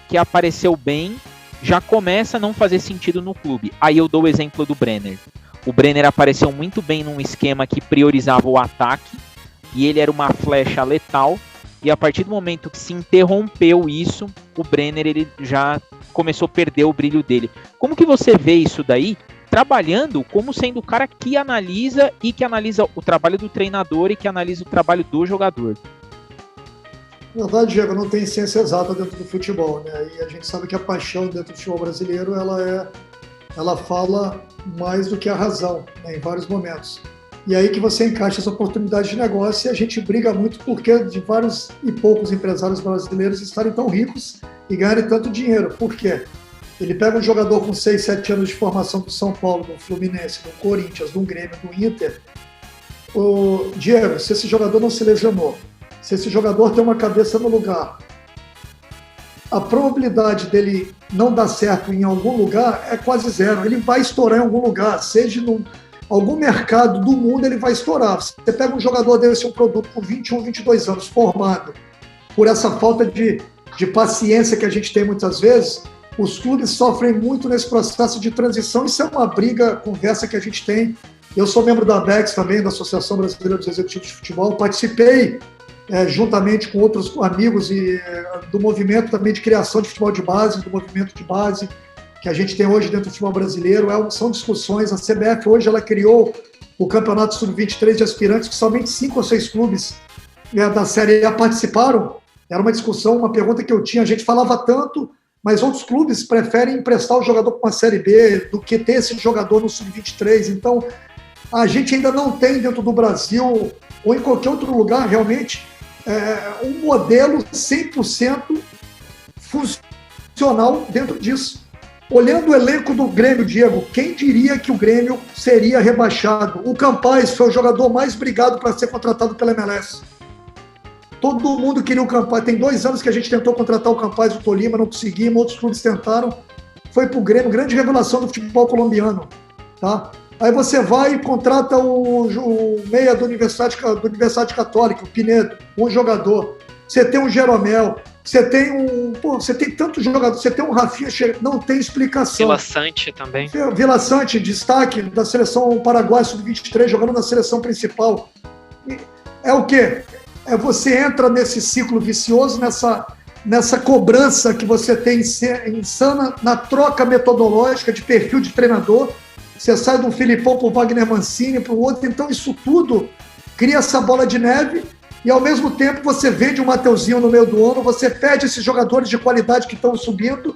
que apareceu bem já começa a não fazer sentido no clube. Aí eu dou o exemplo do Brenner. O Brenner apareceu muito bem num esquema que priorizava o ataque, e ele era uma flecha letal, e a partir do momento que se interrompeu isso, o Brenner ele já começou a perder o brilho dele. Como que você vê isso daí? Trabalhando como sendo o cara que analisa o trabalho do treinador e que analisa o trabalho do jogador. Na verdade, Diego, não tem ciência exata dentro do futebol, né? E a gente sabe que a paixão dentro do futebol brasileiro, ela fala mais do que a razão, né, em vários momentos. E aí que você encaixa essa oportunidade de negócio, e a gente briga muito porque de vários e poucos empresários brasileiros estarem tão ricos e ganharem tanto dinheiro. Por quê? Ele pega um jogador com 6, 7 anos de formação do São Paulo, do Fluminense, do Corinthians, do Grêmio, do Inter. Diego, se esse jogador não se lesionou, se esse jogador tem uma cabeça no lugar, a probabilidade dele não dar certo em algum lugar é quase zero. Ele vai estourar em algum lugar, seja em algum mercado do mundo, ele vai estourar. Você pega um jogador desse, um produto com 21, 22 anos, formado, por essa falta de paciência que a gente tem muitas vezes, os clubes sofrem muito nesse processo de transição. Isso é uma briga, conversa que a gente tem. Eu sou membro da ABEX também, da Associação Brasileira dos Executivos de Futebol. Participei, juntamente com outros amigos, do movimento também de criação de futebol de base, do movimento de base que a gente tem hoje dentro do futebol brasileiro. São discussões. A CBF hoje ela criou o Campeonato Sub-23 de aspirantes, que somente 5 ou 6 clubes da Série A participaram. Era uma discussão, uma pergunta que eu tinha. A gente falava tanto mas outros clubes preferem emprestar o jogador para uma Série B do que ter esse jogador no Sub-23. Então, a gente ainda não tem dentro do Brasil ou em qualquer outro lugar, realmente, um modelo 100% funcional dentro disso. Olhando o elenco do Grêmio, Diego, quem diria que o Grêmio seria rebaixado? O Campaz foi o jogador mais brigado para ser contratado pela MLS. Todo mundo queria o Campaz. Tem 2 anos que a gente tentou contratar o Campaz do Tolima, não conseguimos, outros clubes tentaram. Foi para o Grêmio, grande revelação do futebol colombiano. Tá? Aí você vai e contrata o meia da Universidade Católica, o Pinedo, um jogador. Você tem um Jeromel, você tem tantos jogadores, você tem um Rafinha, não tem explicação. Vila Sante também. Vila Sante, destaque da seleção paraguaia sub-23, jogando na seleção principal. É o quê? Você entra nesse ciclo vicioso, nessa cobrança que você tem insana, na troca metodológica de perfil de treinador. Você sai do Filipão para o Wagner Mancini, para o outro. Então, isso tudo cria essa bola de neve e, ao mesmo tempo, você vende um Mateuzinho no meio do ano, você perde esses jogadores de qualidade que estão subindo.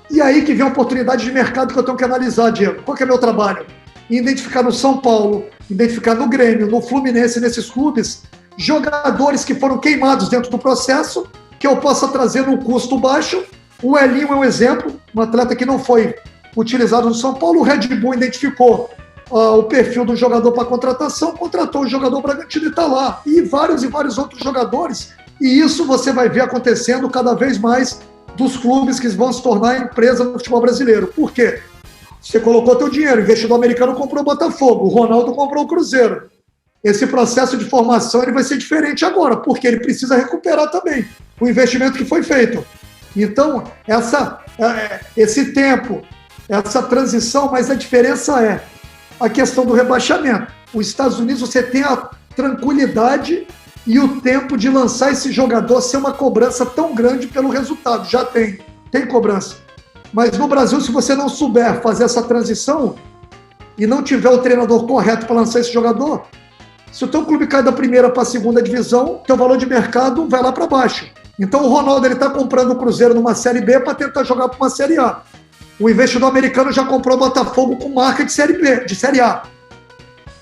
E aí que vem a oportunidade de mercado que eu tenho que analisar, Diego. Qual que é o meu trabalho? Identificar no São Paulo, identificar no Grêmio, no Fluminense, nesses clubes, jogadores que foram queimados dentro do processo, que eu possa trazer num custo baixo. O Elinho é um exemplo, um atleta que não foi utilizado no São Paulo. O Red Bull identificou o perfil do jogador para contratação, contratou o jogador Bragantino e está lá. E vários outros jogadores. E isso você vai ver acontecendo cada vez mais dos clubes que vão se tornar empresa no futebol brasileiro. Por quê? Você colocou teu dinheiro, o investidor americano comprou o Botafogo, o Ronaldo comprou o Cruzeiro. Esse processo de formação ele vai ser diferente agora, porque ele precisa recuperar também o investimento que foi feito. Então, esse tempo, essa transição, mas a diferença é a questão do rebaixamento. Os Estados Unidos, você tem a tranquilidade e o tempo de lançar esse jogador sem uma cobrança tão grande pelo resultado. Já tem cobrança. Mas no Brasil, se você não souber fazer essa transição e não tiver o treinador correto para lançar esse jogador, se o teu clube cai da primeira para a segunda divisão, teu valor de mercado vai lá para baixo. Então o Ronaldo está comprando o Cruzeiro numa Série B para tentar jogar para uma Série A. O investidor americano já comprou o Botafogo com marca de Série B, de Série A.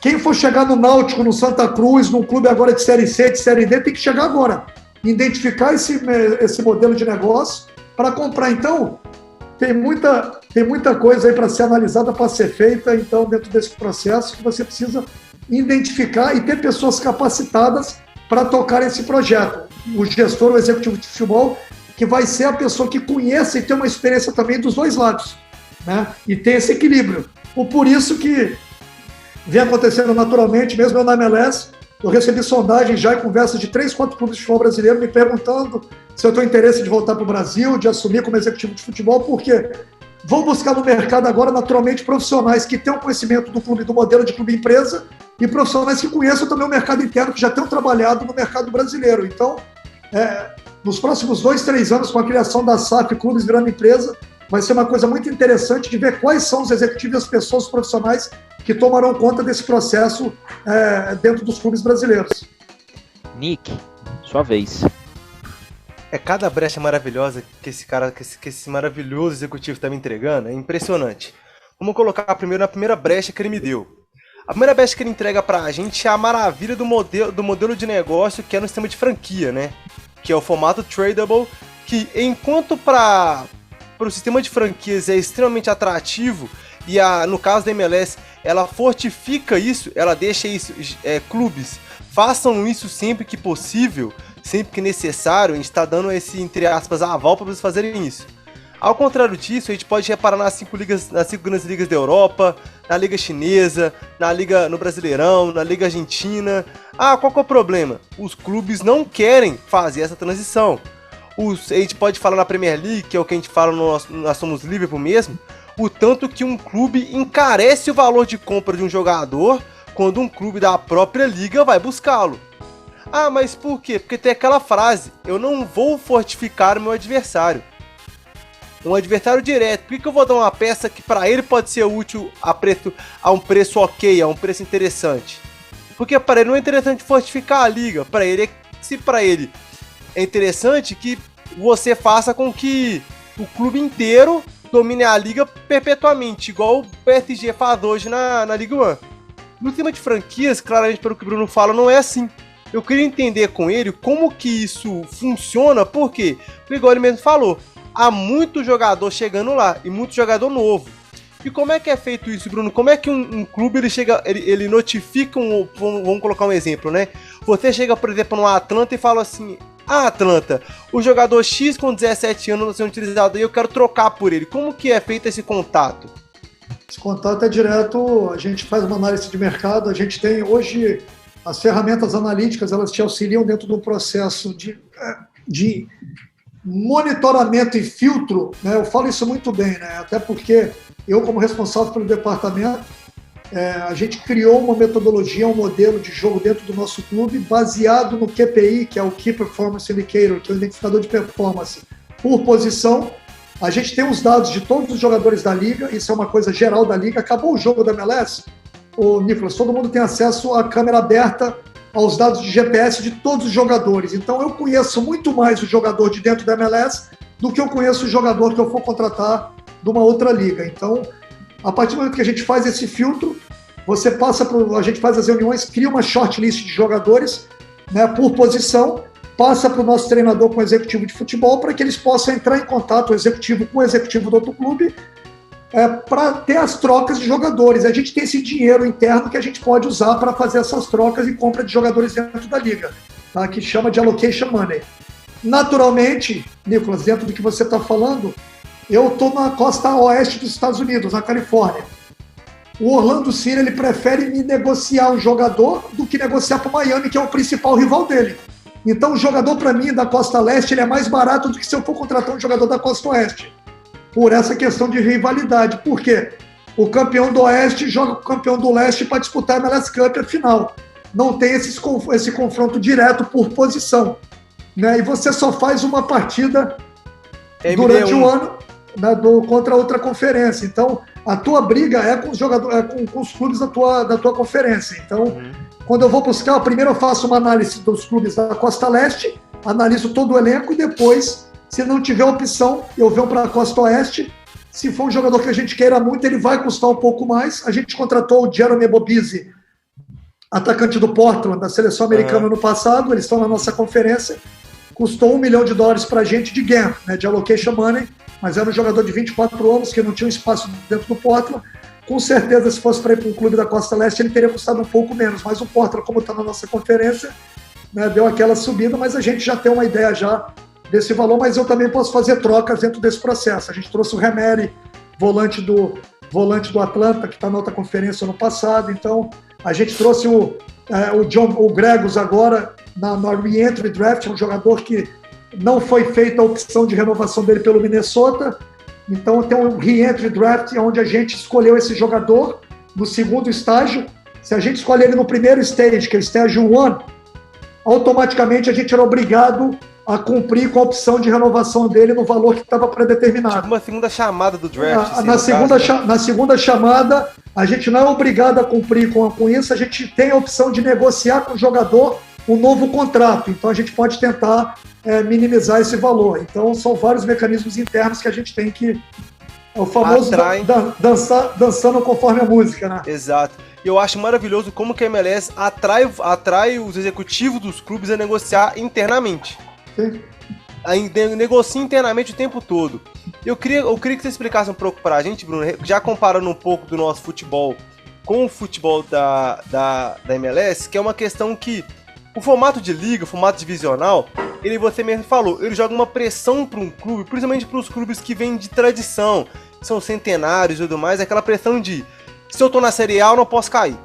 Quem for chegar no Náutico, no Santa Cruz, num clube agora de Série C, de Série D, tem que chegar agora. Identificar esse modelo de negócio para comprar. Então, tem muita coisa aí para ser analisada, para ser feita, então, dentro desse processo, que você precisa identificar e ter pessoas capacitadas para tocar esse projeto. O gestor, o executivo de futebol, que vai ser a pessoa que conheça e tem uma experiência também dos dois lados, né? E tem esse equilíbrio. Por isso que vem acontecendo naturalmente, mesmo eu na MLS, eu recebi sondagens já e conversas de 3, 4 clubes de futebol brasileiro me perguntando se eu tenho interesse de voltar para o Brasil, de assumir como executivo de futebol, porque vão buscar no mercado agora, naturalmente, profissionais que tenham conhecimento do clube, do modelo de clube-empresa, e profissionais que conheçam também o mercado interno, que já tenham trabalhado no mercado brasileiro. Então, nos próximos 2, 3 anos, com a criação da SAF Clubes virando empresa, vai ser uma coisa muito interessante de ver quais são os executivos e as pessoas profissionais que tomarão conta desse processo dentro dos clubes brasileiros. Nick, sua vez. Cada brecha maravilhosa que esse maravilhoso executivo está me entregando, é impressionante. Vamos colocar na primeira brecha que ele me deu. A primeira brecha que ele entrega pra gente é a maravilha do modelo de negócio que é no sistema de franquia, né? Que é o formato tradable, que enquanto para o sistema de franquias é extremamente atrativo, e no caso da MLS, ela fortifica isso, ela deixa isso, clubes façam isso sempre que possível, sempre que necessário, a gente está dando esse, entre aspas, aval para eles fazerem isso. Ao contrário disso, a gente pode reparar nas 5 grandes ligas da Europa, na Liga Chinesa, no Brasileirão, na Liga Argentina. Qual que é o problema? Os clubes não querem fazer essa transição. A gente pode falar na Premier League, que é o que a gente fala nós somos Liverpool mesmo, o tanto que um clube encarece o valor de compra de um jogador quando um clube da própria liga vai buscá-lo. Mas por quê? Porque tem aquela frase, eu não vou fortificar o meu adversário. Um adversário direto, por que eu vou dar uma peça que para ele pode ser útil a um preço ok, a um preço interessante? Porque para ele não é interessante fortificar a liga, se para ele é interessante que você faça com que o clube inteiro domine a liga perpetuamente, igual o PSG faz hoje na Liga 1. No tema de franquias, claramente, pelo que o Bruno fala, não é assim. Eu queria entender com ele como que isso funciona, porque, igual ele mesmo falou, há muito jogador chegando lá, e muito jogador novo. E como é que é feito isso, Bruno? Como é que um clube ele notifica vamos colocar um exemplo, né? Você chega, por exemplo, no Atlanta e fala assim: ah, Atlanta, o jogador X com 17 anos não sendo utilizado e eu quero trocar por ele. Como que é feito esse contato? Esse contato é direto, a gente faz uma análise de mercado, a gente tem hoje as ferramentas analíticas, elas te auxiliam dentro do processo de monitoramento e filtro, né? Eu falo isso muito bem, né? Até porque eu, como responsável pelo departamento, a gente criou uma metodologia, um modelo de jogo dentro do nosso clube baseado no QPI, que é o Key Performance Indicator, que é o identificador de performance por posição. A gente tem os dados de todos os jogadores da liga, isso é uma coisa geral da liga. Acabou o jogo da MLS, Nicolas, todo mundo tem acesso à câmera aberta aos dados de GPS de todos os jogadores. Então eu conheço muito mais o jogador de dentro da MLS do que eu conheço o jogador que eu for contratar de uma outra liga. Então, a partir do momento que a gente faz esse filtro, a gente faz as reuniões, cria uma shortlist de jogadores, né, por posição, passa para o nosso treinador com o executivo de futebol para que eles possam entrar em contato, o executivo com o executivo do outro clube, para ter as trocas de jogadores. A gente tem esse dinheiro interno que a gente pode usar para fazer essas trocas e compra de jogadores dentro da liga, tá, que chama de allocation money. Naturalmente, Nicolas, dentro do que você está falando, eu estou na costa oeste dos Estados Unidos, na Califórnia. O Orlando City, ele prefere me negociar um jogador do que negociar para o Miami, que é o principal rival dele. Então, o jogador, para mim, da costa leste, ele é mais barato do que se eu for contratar um jogador da costa oeste. Por essa questão de rivalidade. Por quê? O campeão do oeste joga com o campeão do leste para disputar a MLS Cup a final. Não tem esse confronto direto por posição, né? E você só faz uma partida durante o ano, né, contra outra conferência. Então, a tua briga é com os jogadores, com os clubes da tua conferência. Então, quando eu vou buscar, primeiro eu faço uma análise dos clubes da Costa Leste, analiso todo o elenco e depois, se não tiver opção, eu venho para a Costa Oeste. Se for um jogador que a gente queira muito, ele vai custar um pouco mais. A gente contratou o Jeremy Bobizzi, atacante do Portland, da seleção americana no passado, eles estão na nossa conferência. Custou $1 milhão para a gente de GAM, né, de allocation money, mas era um jogador de 24 anos que não tinha um espaço dentro do Portland. Com certeza, se fosse para ir para um clube da Costa Leste, ele teria custado um pouco menos, mas o Portland, como está na nossa conferência, né, deu aquela subida, mas a gente já tem uma ideia já desse valor, mas eu também posso fazer trocas dentro desse processo. A gente trouxe o Remeri, volante do Atlanta, que está na outra conferência ano passado, então a gente trouxe o Gregos agora na re-entry draft, um jogador que não foi feita a opção de renovação dele pelo Minnesota, então tem um re-entry draft onde a gente escolheu esse jogador no segundo estágio. Se a gente escolher ele no primeiro stage, que é o estágio 1, automaticamente a gente era obrigado a cumprir com a opção de renovação dele no valor que estava predeterminado. Tipo uma segunda chamada do draft. Na segunda chamada, a gente não é obrigado a cumprir com isso, a gente tem a opção de negociar com o jogador um novo contrato, então a gente pode tentar minimizar esse valor. Então são vários mecanismos internos que a gente tem que... É o famoso dançando conforme a música, né? Exato. E eu acho maravilhoso como que a MLS atrai os executivos dos clubes a negociar internamente. Sim. Negocia internamente o tempo todo. Eu queria que você explicasse um pouco pra gente, Bruno, já comparando um pouco do nosso futebol com o futebol da MLS, que é uma questão que o formato de liga, o formato divisional, você mesmo falou, ele joga uma pressão para um clube, principalmente para os clubes que vêm de tradição, são centenários e tudo mais, aquela pressão de, se eu tô na Série A, eu não posso cair.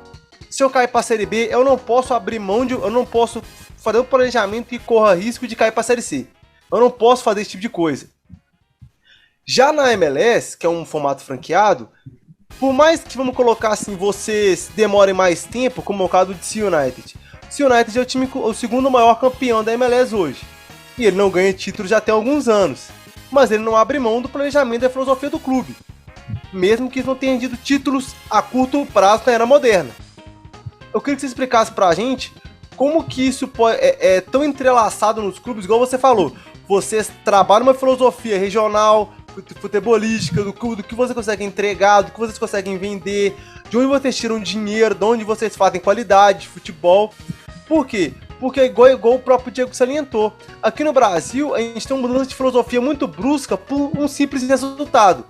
Se eu cair pra Série B, eu não posso abrir mão eu não posso fazer um planejamento que corra risco de cair pra Série C. Eu não posso fazer esse tipo de coisa. Já na MLS, que é um formato franqueado, por mais que, vamos colocar assim, vocês demorem mais tempo, como é o caso do DC United. O DC United é o segundo maior campeão da MLS hoje. E ele não ganha título já tem alguns anos. Mas ele não abre mão do planejamento e da filosofia do clube. Mesmo que não tenha tido títulos a curto prazo na era moderna. Eu queria que você explicasse pra gente como que isso é tão entrelaçado nos clubes, igual você falou. Vocês trabalham uma filosofia regional, futebolística, do que você consegue entregar, do que vocês conseguem vender, de onde vocês tiram dinheiro, de onde vocês fazem qualidade de futebol. Por quê? Porque igual o próprio Diego salientou, aqui no Brasil a gente tem uma mudança de filosofia muito brusca por um simples resultado,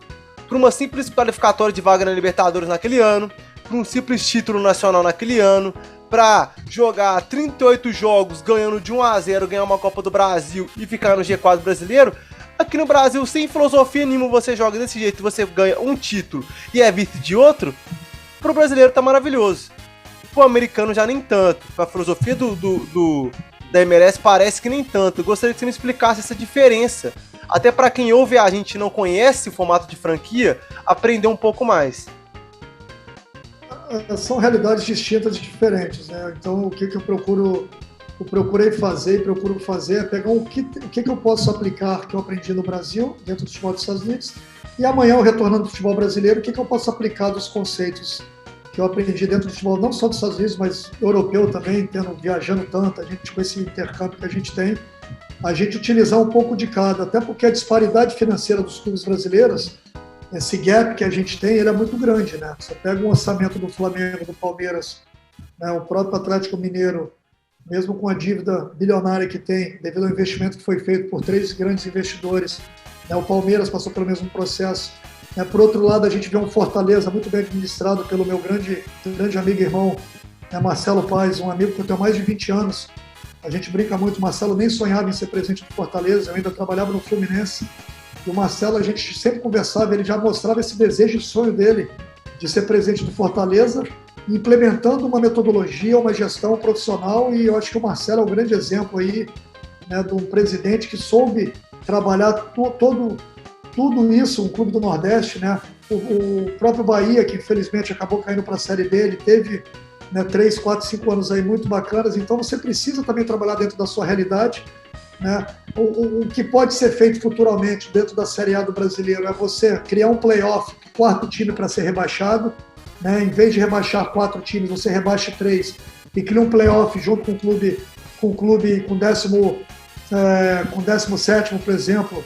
por uma simples qualificatória de vaga na Libertadores naquele ano, por um simples título nacional naquele ano, para jogar 38 jogos ganhando de 1-0, ganhar uma Copa do Brasil e ficar no G4 brasileiro. Aqui no Brasil, sem filosofia nenhuma, você joga desse jeito, você ganha um título e é vice de outro, pro brasileiro tá maravilhoso. Pro americano já nem tanto. A filosofia da MLS parece que nem tanto. Eu gostaria que você me explicasse essa diferença. Até para quem ouve a gente e não conhece o formato de franquia, aprender um pouco mais. São realidades distintas e diferentes, né? Então, o que eu procurei fazer e procuro fazer é pegar o que eu posso aplicar que eu aprendi no Brasil, dentro do futebol dos Estados Unidos, e amanhã, eu retornando ao futebol brasileiro, o que eu posso aplicar dos conceitos que eu aprendi dentro do futebol, não só dos Estados Unidos, mas europeu também, viajando tanto, a gente com esse intercâmbio que a gente tem, a gente utilizar um pouco de cada, até porque a disparidade financeira dos clubes brasileiros, esse gap que a gente tem, ele é muito grande, né? Você pega um orçamento do Flamengo, do Palmeiras, né, o próprio Atlético Mineiro, mesmo com a dívida bilionária que tem, devido ao investimento que foi feito por 3 grandes investidores, né, o Palmeiras passou pelo mesmo processo. Por outro lado, a gente vê um Fortaleza muito bem administrado pelo meu grande amigo e irmão, Marcelo Paes, um amigo que eu tenho há mais de 20 anos. A gente brinca muito, o Marcelo nem sonhava em ser presidente do Fortaleza, eu ainda trabalhava no Fluminense. E o Marcelo, a gente sempre conversava, ele já mostrava esse desejo e sonho dele de ser presidente do Fortaleza, implementando uma metodologia, uma gestão profissional, e eu acho que o Marcelo é um grande exemplo aí, né, de um presidente que soube trabalhar tudo isso, um clube do Nordeste, né? O próprio Bahia, que infelizmente acabou caindo para a Série B, ele teve, né, 3, 4, 5 anos aí muito bacanas, então você precisa também trabalhar dentro da sua realidade, né? O que pode ser feito futuramente dentro da Série A do Brasileiro é você criar um playoff, 4º time para ser rebaixado, né? Em vez de rebaixar 4 times, você rebaixa 3 e cria um playoff junto com o clube com 17º, por exemplo,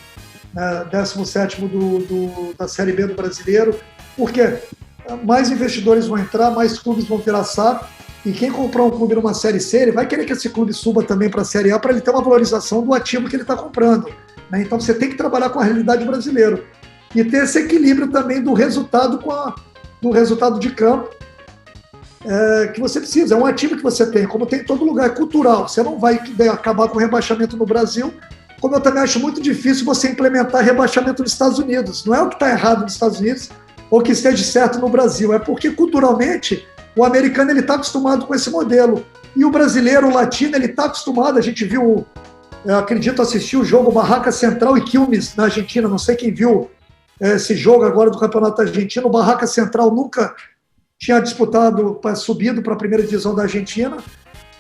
17º da Série B do Brasileiro, porque mais investidores vão entrar, mais clubes vão virar SAF, e quem comprar um clube numa Série C, ele vai querer que esse clube suba também para a Série A para ele ter uma valorização do ativo que ele está comprando, né? Então você tem que trabalhar com a realidade brasileira e ter esse equilíbrio também do resultado do resultado de campo que você precisa. É um ativo que você tem, como tem em todo lugar, é cultural. Você não vai acabar com o rebaixamento no Brasil, como eu também acho muito difícil você implementar rebaixamento nos Estados Unidos. Não é o que está errado nos Estados Unidos ou que esteja certo no Brasil, é porque culturalmente o americano está acostumado com esse modelo. E o brasileiro, o latino, ele está acostumado. A gente viu, eu acredito, assistir o jogo Barraca Central e Quilmes na Argentina. Não sei quem viu esse jogo agora do Campeonato Argentino. O Barraca Central nunca tinha subido para a primeira divisão da Argentina,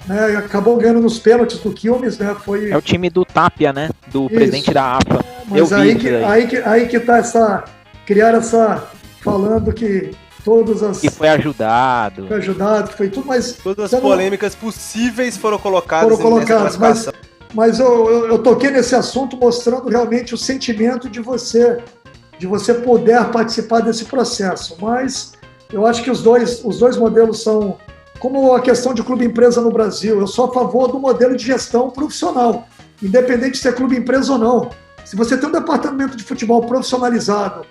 né, e acabou ganhando nos pênaltis do Quilmes, né? É o time do Tapia, né? Do Isso. Presidente da AFA. Mas aí que está criar essa... Falando que todas as... Que foi ajudado. Foi ajudado, que foi tudo, mas... Todas as polêmicas possíveis foram colocadas. Mas eu toquei nesse assunto mostrando realmente o sentimento de você poder participar desse processo. Mas eu acho que os dois modelos são... Como a questão de clube-empresa no Brasil, eu sou a favor do modelo de gestão profissional, independente de ser clube-empresa ou não. Se você tem um departamento de futebol profissionalizado,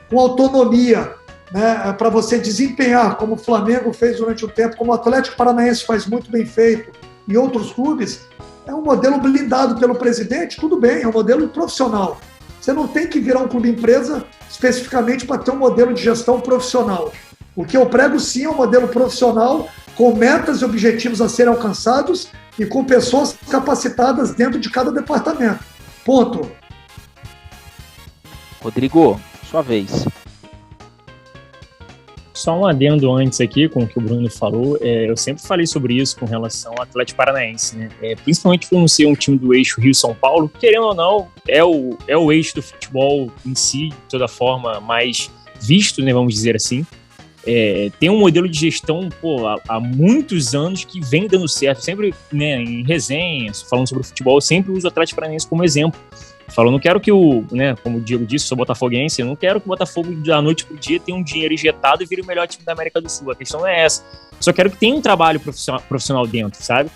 com autonomia, né, para você desempenhar, como o Flamengo fez durante o tempo, como o Atlético Paranaense faz muito bem feito, e outros clubes, é um modelo blindado pelo presidente, tudo bem, é um modelo profissional. Você não tem que virar um clube-empresa especificamente para ter um modelo de gestão profissional. O que eu prego, sim, é um modelo profissional com metas e objetivos a serem alcançados e com pessoas capacitadas dentro de cada departamento. Ponto. Rodrigo, sua vez. Só um adendo antes aqui com o que o Bruno falou. Eu sempre falei sobre isso com relação ao Atlético Paranaense, né? Principalmente por não ser um time do eixo Rio-São Paulo, querendo ou não, é o eixo do futebol em si, de toda forma, mais visto, né, vamos dizer assim. Tem um modelo de gestão há muitos anos que vem dando certo. Sempre, né, em resenhas, falando sobre futebol, eu sempre uso o Atlético Paranaense como exemplo. Falou, não quero que como o Diego disse, sou botafoguense, eu não quero que o Botafogo da noite pro dia tenha um dinheiro injetado e vire o melhor time da América do Sul. A questão não é essa. Só quero que tenha um trabalho profissional dentro, sabe?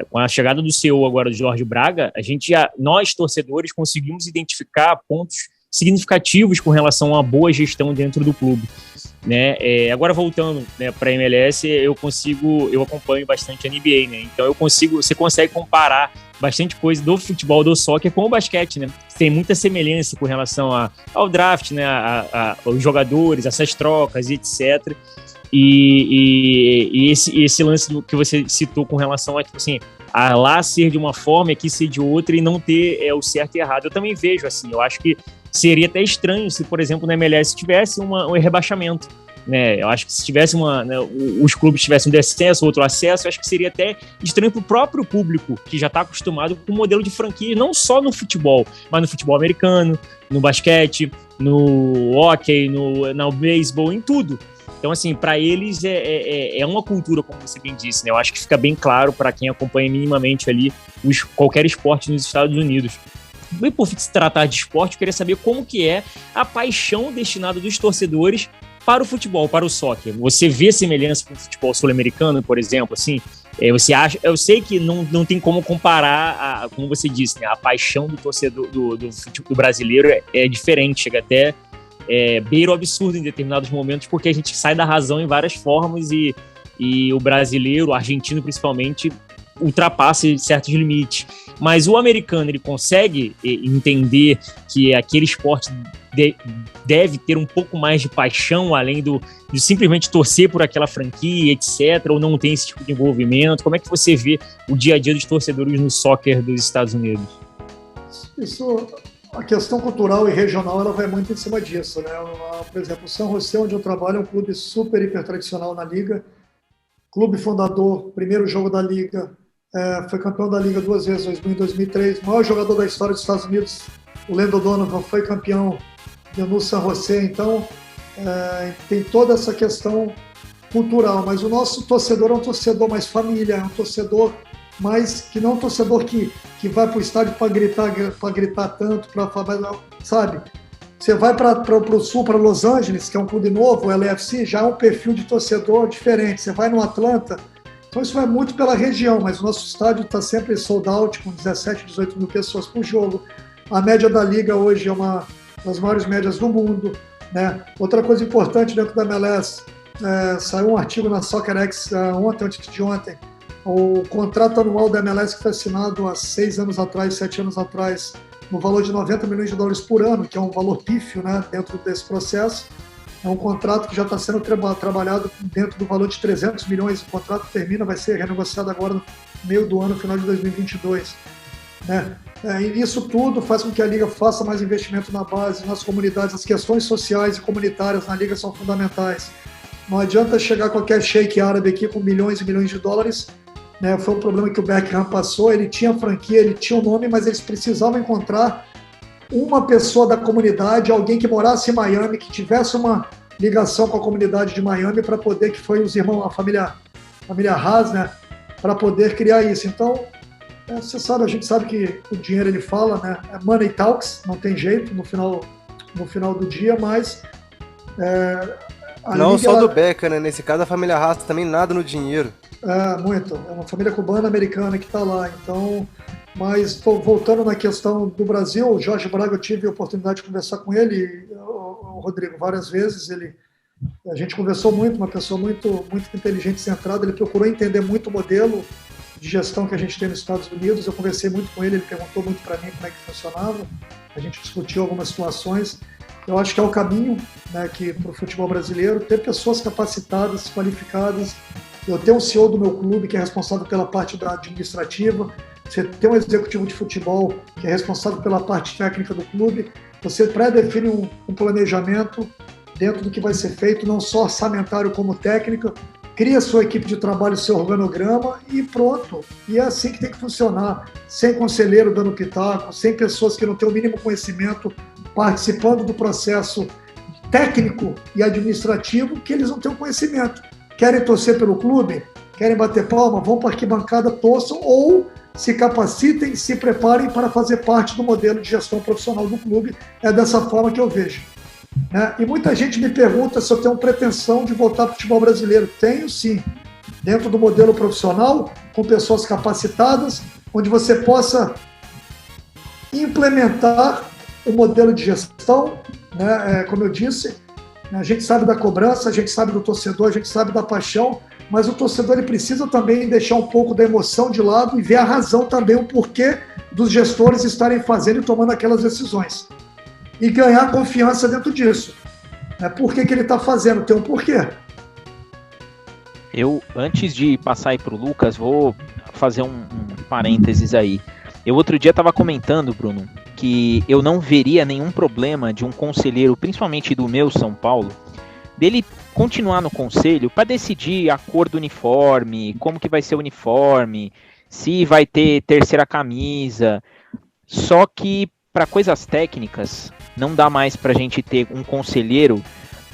Com a chegada do CEO agora, do Jorge Braga, nós, torcedores, conseguimos identificar pontos significativos com relação a boa gestão dentro do clube, né? Agora voltando, né, para a MLS, eu acompanho bastante a NBA, né? Então você consegue comparar bastante coisa do futebol, do soccer com o basquete, né? Tem muita semelhança com relação ao draft, né? Aos jogadores, essas trocas e etc. E esse lance que você citou com relação a, tipo assim, a lá ser de uma forma e aqui ser de outra e não ter o certo e errado. Eu também vejo assim, eu acho que seria até estranho se, por exemplo, na MLS tivesse um rebaixamento, né? Eu acho que se tivesse os clubes tivessem um descenso, outro acesso, eu acho que seria até estranho para o próprio público que já está acostumado com o modelo de franquia, não só no futebol, mas no futebol americano, no basquete, no hóquei, no beisebol, em tudo. Então, assim, para eles é uma cultura, como você bem disse, né? Eu acho que fica bem claro para quem acompanha minimamente ali qualquer esporte nos Estados Unidos. E por se tratar de esporte, eu queria saber como que é a paixão destinada dos torcedores para o futebol, para o soccer. Você vê semelhança com o futebol sul-americano, por exemplo, assim? Você acha? Eu sei que não tem como comparar, como você disse, né? A paixão do torcedor do brasileiro é diferente, chega até beira o absurdo em determinados momentos, porque a gente sai da razão em várias formas e o brasileiro, o argentino principalmente, ultrapassa certos limites. Mas o americano, ele consegue entender que aquele esporte deve ter um pouco mais de paixão, além de simplesmente torcer por aquela franquia, etc., ou não tem esse tipo de envolvimento? Como é que você vê o dia a dia dos torcedores no soccer dos Estados Unidos? A questão cultural e regional, ela vai muito em cima disso, né? Por exemplo, o San José, onde eu trabalho, é um clube super, hiper tradicional na liga, clube fundador, primeiro jogo da liga, foi campeão da liga 2 vezes, 2000 e 2003, maior jogador da história dos Estados Unidos, o Landon Donovan foi campeão no San José, então tem toda essa questão cultural, mas o nosso torcedor é um torcedor mais família, é um torcedor mais que não um torcedor que vai para o estádio para gritar tanto, sabe? Você vai para o sul, para Los Angeles, que é um clube novo, o LAFC, já é um perfil de torcedor diferente. Você vai no Atlanta, então isso vai muito pela região, mas o nosso estádio está sempre sold out, com 17, 18 mil pessoas por jogo. A média da liga hoje é uma das maiores médias do mundo, né? Outra coisa importante dentro da MLS, saiu um artigo na SoccerX ontem, antes de ontem, o contrato anual da MLS que foi assinado há 6 anos atrás, 7 anos atrás, no valor de $90 milhões por ano, que é um valor pífio, né, dentro desse processo. É um contrato que já está sendo trabalhado dentro do valor de 300 milhões. O contrato termina, vai ser renegociado agora no meio do ano, final de 2022. Né? E isso tudo faz com que a Liga faça mais investimento na base, nas comunidades. As questões sociais e comunitárias na Liga são fundamentais. Não adianta chegar qualquer sheik árabe aqui com milhões e milhões de dólares. Né? Foi um problema que o Beckham passou. Ele tinha franquia, ele tinha um nome, mas eles precisavam encontrar uma pessoa da comunidade, alguém que morasse em Miami, que tivesse uma ligação com a comunidade de Miami para poder, que foi os irmãos, a família Haas, né? Para poder criar isso. Então, você sabe, a gente sabe que o dinheiro ele fala, né? Money talks, não tem jeito no final do dia, mas não só do Beckham, né? Nesse caso a família Haas também nada no dinheiro. Muito. É uma família cubana-americana que está lá. Então, mas voltando na questão do Brasil, o Jorge Braga, eu tive a oportunidade de conversar com ele, o Rodrigo, várias vezes. A gente conversou muito, uma pessoa muito, muito inteligente e centrada. Ele procurou entender muito o modelo de gestão que a gente tem nos Estados Unidos. Eu conversei muito com ele, ele perguntou muito para mim como é que funcionava. A gente discutiu algumas situações. Eu acho que é o caminho, né, para o futebol brasileiro, ter pessoas capacitadas, qualificadas. Eu tenho um CEO do meu clube que é responsável pela parte da administrativa. Você tem um executivo de futebol que é responsável pela parte técnica do clube. Você pré-define um planejamento dentro do que vai ser feito, não só orçamentário como técnica. Cria sua equipe de trabalho, seu organograma e pronto. E é assim que tem que funcionar. Sem conselheiro dando pitaco, sem pessoas que não têm o mínimo conhecimento participando do processo técnico e administrativo, que eles não têm o conhecimento. Querem torcer pelo clube? Querem bater palma? Vão para a arquibancada, torçam ou se capacitem, se preparem para fazer parte do modelo de gestão profissional do clube. É dessa forma que eu vejo. Né? E muita gente me pergunta se eu tenho pretensão de voltar para o futebol brasileiro. Tenho sim, dentro do modelo profissional, com pessoas capacitadas, onde você possa implementar o modelo de gestão, né? Como eu disse, a gente sabe da cobrança, a gente sabe do torcedor, a gente sabe da paixão, mas o torcedor ele precisa também deixar um pouco da emoção de lado e ver a razão também, o porquê dos gestores estarem fazendo e tomando aquelas decisões. E ganhar confiança dentro disso. Por que ele está fazendo? Tem um porquê. Eu, antes de passar aí para o Lucas, vou fazer um parênteses aí. Eu outro dia estava comentando, Bruno, que eu não veria nenhum problema de um conselheiro, principalmente do meu São Paulo, dele continuar no conselho para decidir a cor do uniforme, como que vai ser o uniforme, se vai ter terceira camisa. Só que para coisas técnicas, não dá mais para a gente ter um conselheiro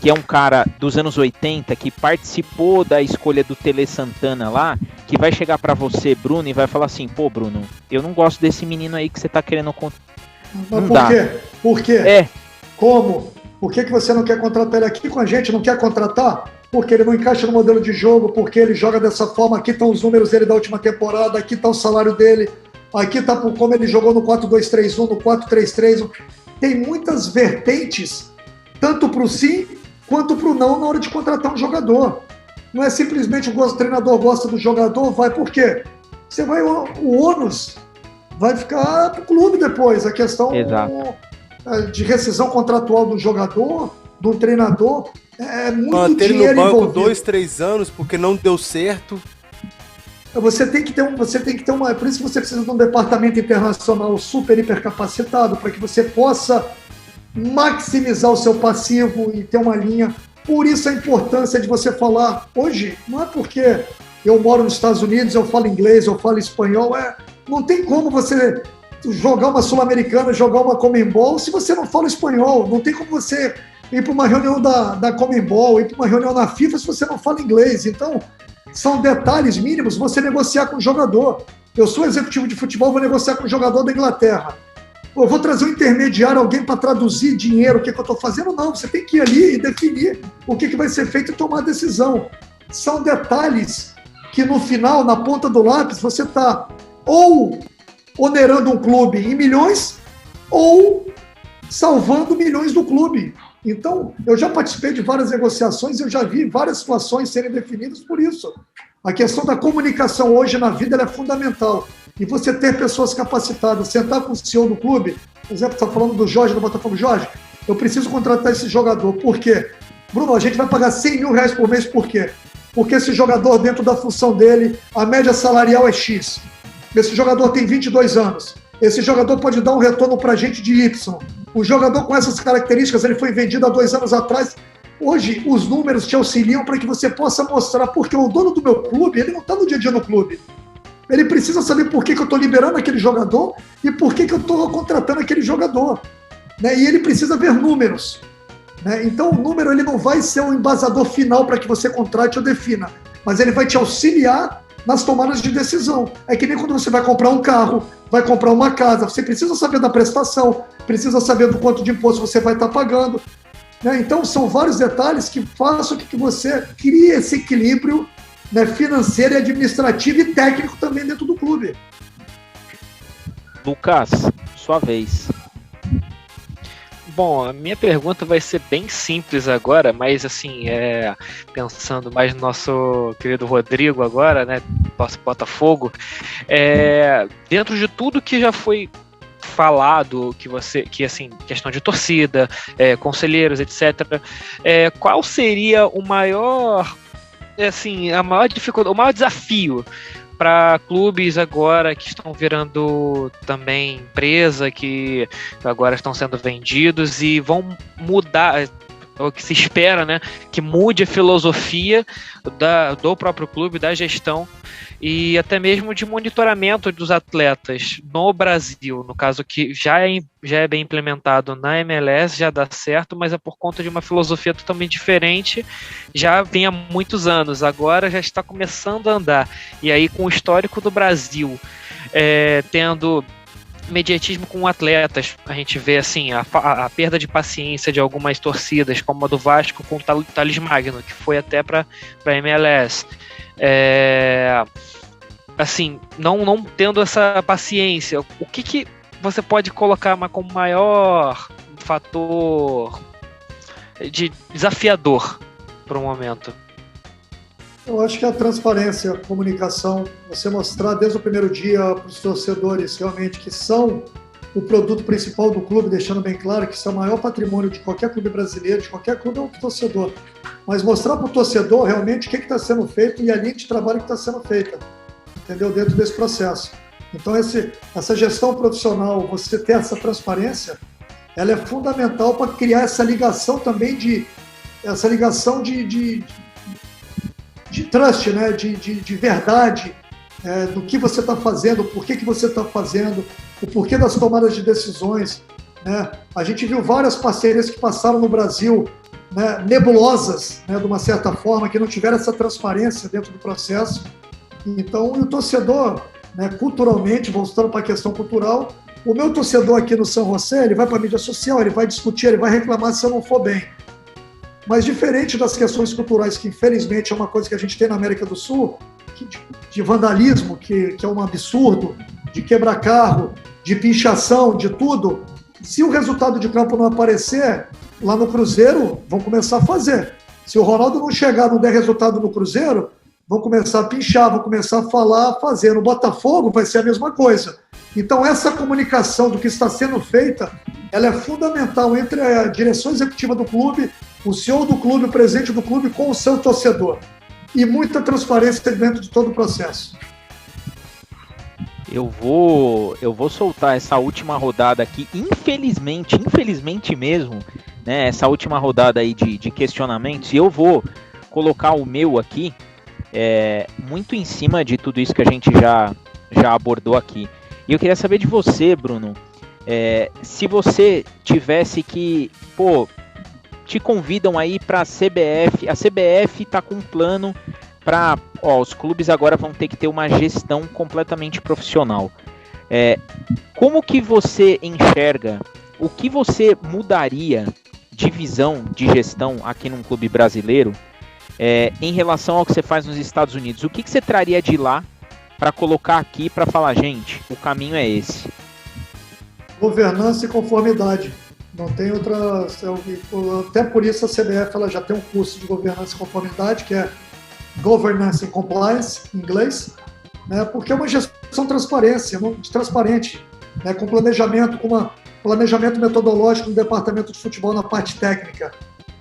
que é um cara dos anos 80, que participou da escolha do Tele Santana lá, que vai chegar para você, Bruno, e vai falar assim, pô, Bruno, eu não gosto desse menino aí que você tá querendo... Mas por quê? Por quê? É. Como? Por que você não quer contratar ele aqui com a gente? Não quer contratar? Porque ele não encaixa no modelo de jogo, porque ele joga dessa forma, aqui estão os números dele da última temporada, aqui está o salário dele, aqui está como ele jogou no 4-2-3-1, no 4-3-3. Tem muitas vertentes, tanto para o sim quanto para o não na hora de contratar um jogador. Não é simplesmente o treinador gosta do jogador, vai por quê? Você vai, o ônus vai ficar para o clube depois, a questão de rescisão contratual do jogador, do treinador, é muito manter dinheiro no banco envolvido. 2-3 anos porque não deu certo. Você tem que ter uma, por isso que você precisa de um departamento internacional super hiper capacitado para que você possa maximizar o seu passivo e ter uma linha. Por isso a importância de você falar hoje, não é porque eu moro nos Estados Unidos, eu falo inglês, eu falo espanhol, não tem como você jogar uma Sul-Americana, jogar uma Conmebol se você não fala espanhol, não tem como você ir para uma reunião da Conmebol, ir para uma reunião na FIFA se você não fala inglês. Então, são detalhes mínimos você negociar com o jogador. Eu sou executivo de futebol, vou negociar com o jogador da Inglaterra. Eu vou trazer um intermediário, alguém para traduzir dinheiro, o que eu estou fazendo? Não, você tem que ir ali e definir o que vai ser feito e tomar a decisão. São detalhes que no final, na ponta do lápis, você está ou onerando um clube em milhões ou salvando milhões do clube. Então, eu já participei de várias negociações, eu já vi várias situações serem definidas por isso. A questão da comunicação hoje na vida ela é fundamental. E você ter pessoas capacitadas, sentar com o CEO do clube, por exemplo, está falando do Jorge, do Botafogo. Jorge, eu preciso contratar esse jogador. Por quê? Bruno, a gente vai pagar 100 mil reais por mês, por quê? Porque esse jogador, dentro da função dele, a média salarial é X. Esse jogador tem 22 anos. Esse jogador pode dar um retorno para a gente de Y. O jogador com essas características, ele foi vendido há 2 anos atrás. Hoje, os números te auxiliam para que você possa mostrar, porque o dono do meu clube, ele não está no dia a dia no clube. Ele precisa saber por que eu estou liberando aquele jogador e por que eu estou contratando aquele jogador. Né? E ele precisa ver números. Né? Então, o número ele não vai ser um embasador final para que você contrate ou defina, mas ele vai te auxiliar nas tomadas de decisão. É que nem quando você vai comprar um carro, vai comprar uma casa, você precisa saber da prestação, precisa saber do quanto de imposto você vai estar pagando. Né? Então, são vários detalhes que façam com que você crie esse equilíbrio, né, financeiro e administrativo e técnico também dentro do clube. Lucas, sua vez. Bom, a minha pergunta vai ser bem simples agora, mas assim, pensando mais no nosso querido Rodrigo agora, né, nosso Botafogo, dentro de tudo que já foi falado, que assim, questão de torcida, conselheiros, etc., qual seria o maior, assim, a maior dificuldade, o maior desafio para clubes agora que estão virando também empresa, que agora estão sendo vendidos e vão mudar, o que se espera, né, que mude a filosofia do próprio clube, da gestão e até mesmo de monitoramento dos atletas no Brasil, no caso que já é bem implementado na MLS, já dá certo, mas é por conta de uma filosofia totalmente diferente, já vem há muitos anos, agora já está começando a andar, e aí com o histórico do Brasil, tendo mediatismo com atletas. A gente vê assim a perda de paciência de algumas torcidas, como a do Vasco com o Thales Magno, que foi até para a MLS. Assim, não tendo essa paciência, o que você pode colocar como maior fator de desafiador para o momento? Eu acho que a transparência, a comunicação, você mostrar desde o primeiro dia para os torcedores realmente que são o produto principal do clube, deixando bem claro que isso é o maior patrimônio de qualquer clube brasileiro, de qualquer clube, é o torcedor. Mas mostrar para o torcedor realmente o que está sendo feito e a linha de trabalho que está sendo feita, entendeu? Dentro desse processo. Então, essa gestão profissional, você ter essa transparência, ela é fundamental para criar essa ligação também de trust, né? de verdade, do que você está fazendo, por que você está fazendo, o porquê das tomadas de decisões. Né? A gente viu várias parcerias que passaram no Brasil, né, nebulosas, né, de uma certa forma, que não tiveram essa transparência dentro do processo. Então, o torcedor, né, culturalmente, voltando para a questão cultural, o meu torcedor aqui no São José, ele vai para a mídia social, ele vai discutir, ele vai reclamar se eu não for bem. Mas diferente das questões culturais, que infelizmente é uma coisa que a gente tem na América do Sul, de vandalismo, que é um absurdo, de quebrar carro, de pinchação, de tudo, se o resultado de campo não aparecer, lá no Cruzeiro, vão começar a fazer. Se o Ronaldo não chegar, não der resultado no Cruzeiro, vão começar a pinchar, vão começar a falar, a fazer. No Botafogo vai ser a mesma coisa. Então, essa comunicação do que está sendo feita, ela é fundamental entre a direção executiva do clube, o CEO do clube, o presidente do clube, com o seu torcedor. E muita transparência dentro de todo o processo. Eu vou soltar essa última rodada aqui, infelizmente mesmo, né, essa última rodada aí de questionamentos, e eu vou colocar o meu aqui, muito em cima de tudo isso que a gente já abordou aqui. E eu queria saber de você, Bruno, se você tivesse que, te convidam aí para a CBF está com um plano para, os clubes agora vão ter que ter uma gestão completamente profissional. Como que você enxerga, o que você mudaria de visão de gestão aqui num clube brasileiro em relação ao que você faz nos Estados Unidos? O que você traria de lá para colocar aqui para falar, gente, o caminho é esse? Governança e conformidade. Não tem outra... Até por isso a CBF ela já tem um curso de governança e conformidade, que é Governance and Compliance, em inglês, né, porque é uma gestão transparente, né, com planejamento, planejamento metodológico no departamento de futebol na parte técnica,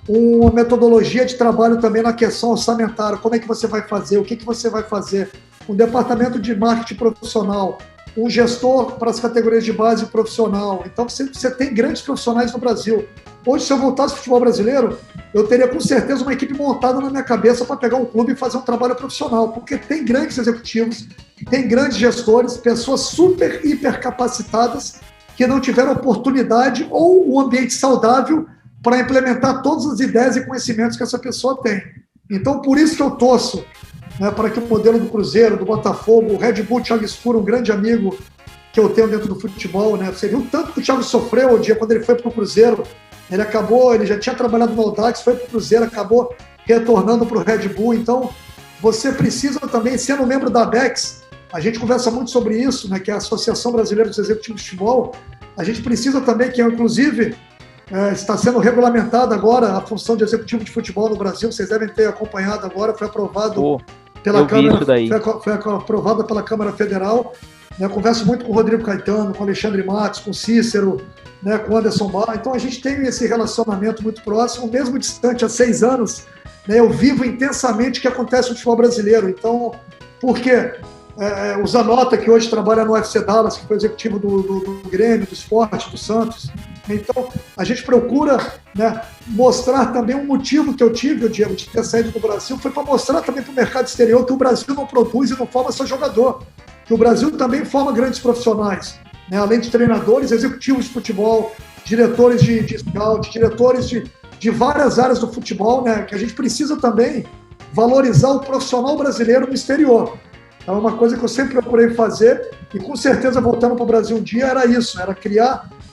uma metodologia de trabalho também na questão orçamentária, como é que você vai fazer, o que você vai fazer, um departamento de marketing profissional, um gestor para as categorias de base profissional. Então você tem grandes profissionais no Brasil. Hoje, se eu voltasse ao futebol brasileiro, eu teria com certeza uma equipe montada na minha cabeça para pegar um clube e fazer um trabalho profissional, porque tem grandes executivos, tem grandes gestores, pessoas super, hiper capacitadas que não tiveram oportunidade ou um ambiente saudável para implementar todas as ideias e conhecimentos que essa pessoa tem. Então, por isso que eu torço, né, para que o modelo do Cruzeiro, do Botafogo, o Red Bull, Thiago Escuro, um grande amigo que eu tenho dentro do futebol, né? Você viu o tanto que o Thiago sofreu o dia quando ele foi para o Cruzeiro. Ele já tinha trabalhado no Audax, foi para o Cruzeiro, acabou retornando para o Red Bull. Então, você precisa também, sendo membro da ABEX, a gente conversa muito sobre isso, né, que é a Associação Brasileira dos Executivos de Futebol, a gente precisa também, que inclusive está sendo regulamentada agora a função de executivo de futebol no Brasil, vocês devem ter acompanhado agora, foi aprovado pela Câmara, foi aprovada pela Câmara Federal. Eu converso muito com o Rodrigo Caetano, com o Alexandre Matos, com o Cícero, né, com o Anderson Barra. Então a gente tem esse relacionamento muito próximo, mesmo distante há 6 anos, né, eu vivo intensamente o que acontece no futebol brasileiro. Então, porque o Zanota, que hoje trabalha no UFC Dallas, que foi executivo do Grêmio, do Sport, do Santos. Então, a gente procura, né, mostrar também um motivo que eu tive, Diego, de ter saído do Brasil, foi para mostrar também para o mercado exterior que o Brasil não produz e não forma só jogador, que o Brasil também forma grandes profissionais, né, além de treinadores, executivos de futebol, diretores de scout, diretores de várias áreas do futebol, né, que a gente precisa também valorizar o profissional brasileiro no exterior. É uma coisa que eu sempre procurei fazer e com certeza voltando para o Brasil um dia era isso, era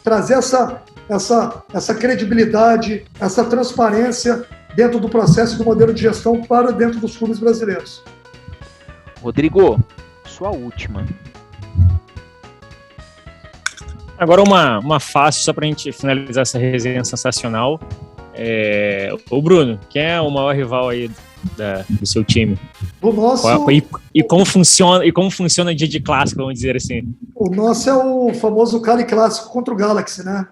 trazer essa credibilidade, essa transparência dentro do processo do modelo de gestão para dentro dos clubes brasileiros. Rodrigo, sua última. Agora uma fácil, só pra gente finalizar essa resenha sensacional. O Bruno, quem é o maior rival aí do seu time? O nosso... E como funciona dia de clássico, vamos dizer assim? O nosso é o famoso Cali Clássico contra o Galaxy, né?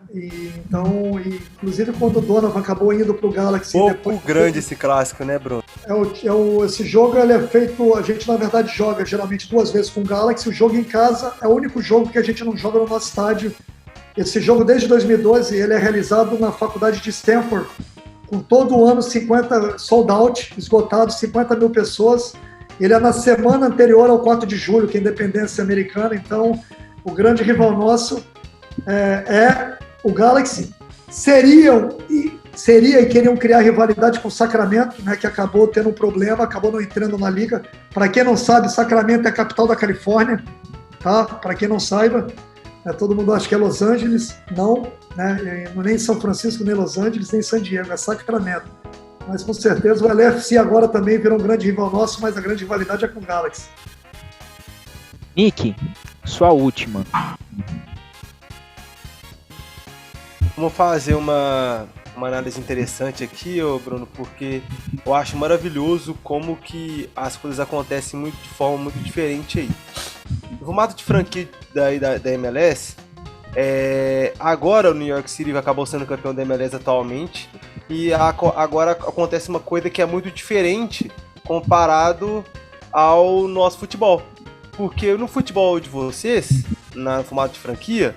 Inclusive quando o Donovan acabou indo pro Galaxy... Pouco grande esse clássico, né, Bruno? Esse jogo ele é feito... A gente, na verdade, joga geralmente 2 vezes com o Galaxy. O jogo em casa é o único jogo que a gente não joga no nosso estádio. Esse jogo, desde 2012, ele é realizado na faculdade de Stanford, com todo o ano 50 sold out, esgotado, 50 mil pessoas. Ele é na semana anterior ao 4 de julho, que é a independência americana. Então, o grande rival nosso é o Galaxy. Seria e queriam criar rivalidade com o Sacramento, né, que acabou tendo um problema, acabou não entrando na liga. Para quem não sabe, Sacramento é a capital da Califórnia, tá? Para quem não saiba, todo mundo acha que é Los Angeles, não, né? Nem São Francisco, nem Los Angeles, nem San Diego, é Sacramento. Mas com certeza o LFC agora também virou um grande rival nosso, mas a grande rivalidade é com o Galaxy. Nick, sua última. Vamos fazer uma análise interessante aqui, Bruno, porque eu acho maravilhoso como que as coisas acontecem de forma muito diferente aí. O formato de franquia da MLS, agora o New York City acabou sendo campeão da MLS atualmente, e agora acontece uma coisa que é muito diferente comparado ao nosso futebol. Porque no futebol de vocês, no formato de franquia,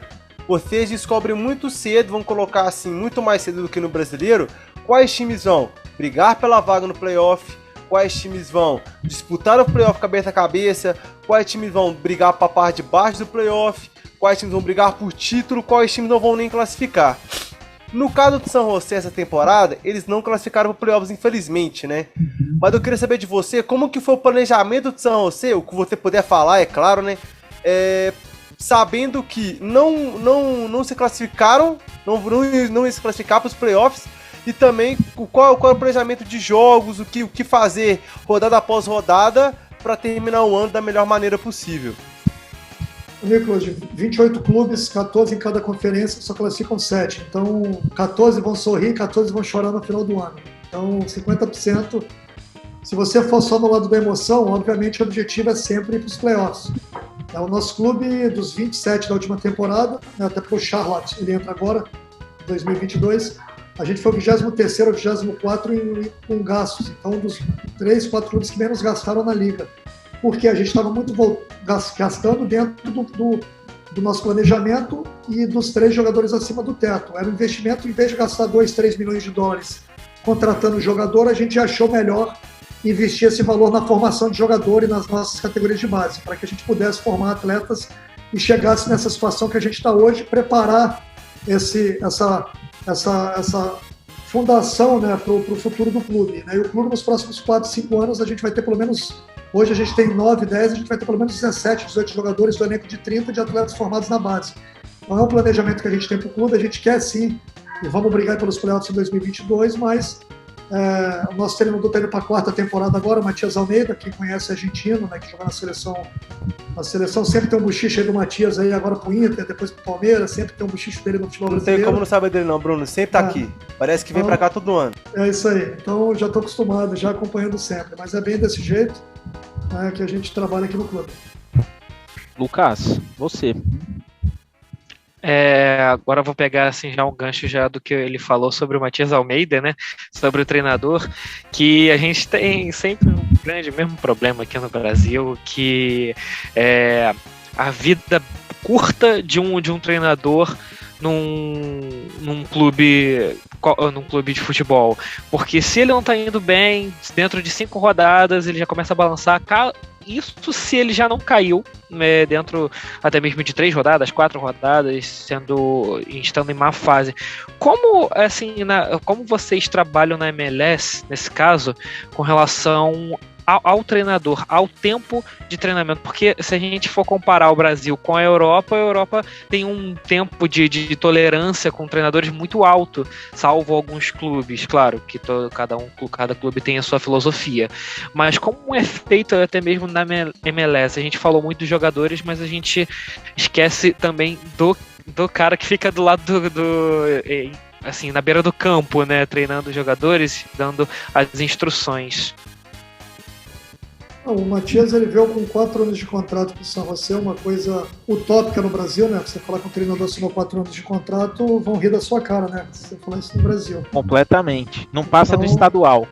vocês descobrem muito cedo, vão colocar assim, muito mais cedo do que no brasileiro, quais times vão brigar pela vaga no playoff, quais times vão disputar o playoff cabeça a cabeça, quais times vão brigar para a parte de baixo do playoff, quais times vão brigar por título, quais times não vão nem classificar. No caso do San José essa temporada, eles não classificaram para playoffs, infelizmente, né? Mas eu queria saber de você, como que foi o planejamento do San José, o que você puder falar, é claro, né? Sabendo que não se classificaram, não se classificar para os playoffs, e também qual é o planejamento de jogos, o que fazer rodada após rodada para terminar o ano da melhor maneira possível. Nicolas, de 28 clubes, 14 em cada conferência, só classificam 7. Então, 14 vão sorrir, 14 vão chorar no final do ano. Então, 50%. Se você for só no lado da emoção, obviamente o objetivo é sempre ir para os playoffs. O nosso clube, dos 27 da última temporada, até porque o Charlotte ele entra agora, em 2022, a gente foi o 23º ou 24º com gastos. Então, um dos 3, 4 clubes que menos gastaram na liga. Porque a gente estava muito gastando dentro do nosso planejamento e dos 3 jogadores acima do teto. Era um investimento, em vez de gastar 2, 3 milhões de dólares contratando jogador, a gente achou melhor investir esse valor na formação de jogador e nas nossas categorias de base, para que a gente pudesse formar atletas e chegasse nessa situação que a gente está hoje, preparar essa fundação, né, para o futuro do clube. Né? E o clube, nos próximos 4, 5 anos, a gente vai ter pelo menos... Hoje a gente tem 9, 10, a gente vai ter pelo menos 17, 18 jogadores do elenco de 30 de atletas formados na base. Então é um planejamento que a gente tem para o clube, a gente quer sim, e vamos brigar pelos playoffs em 2022, mas o nosso treinador está indo para a 4ª temporada agora, o Matias Almeida, quem conhece é argentino, né, que joga na seleção. A seleção sempre tem um buchicho aí do Matias, aí agora para o Inter, depois para o Palmeiras, sempre tem um buchicho dele no futebol brasileiro. Não tem como não saber dele não, Bruno, sempre tá aqui. Parece que vem para cá todo ano. É isso aí, então já estou acostumado, já acompanhando sempre, mas é bem desse jeito que a gente trabalha aqui no clube. Lucas, você. Agora eu vou pegar assim, já um gancho já do que ele falou sobre o Matias Almeida, né? Sobre o treinador, que a gente tem sempre um grande mesmo problema aqui no Brasil, que é a vida curta de um treinador num clube de futebol. Porque se ele não tá indo bem, dentro de 5 rodadas ele já começa a balançar. Isso se ele já não caiu, né, dentro até mesmo de 3 rodadas, 4 rodadas, estando em má fase. Como, assim, como vocês trabalham na MLS, nesse caso, com relação ao treinador, ao tempo de treinamento, porque se a gente for comparar o Brasil com a Europa tem um tempo de tolerância com treinadores muito alto, salvo alguns clubes, claro, que cada clube tem a sua filosofia, mas como é feito até mesmo na MLS, a gente falou muito dos jogadores, mas a gente esquece também do cara que fica do lado assim, na beira do campo, né, treinando os jogadores, dando as instruções. O Matias, ele veio com 4 anos de contrato com o San José, uma coisa utópica no Brasil, né? Você falar que o treinador assinou 4 anos de contrato, vão rir da sua cara, né? Se você falar isso no Brasil. Completamente. Não passa do estadual.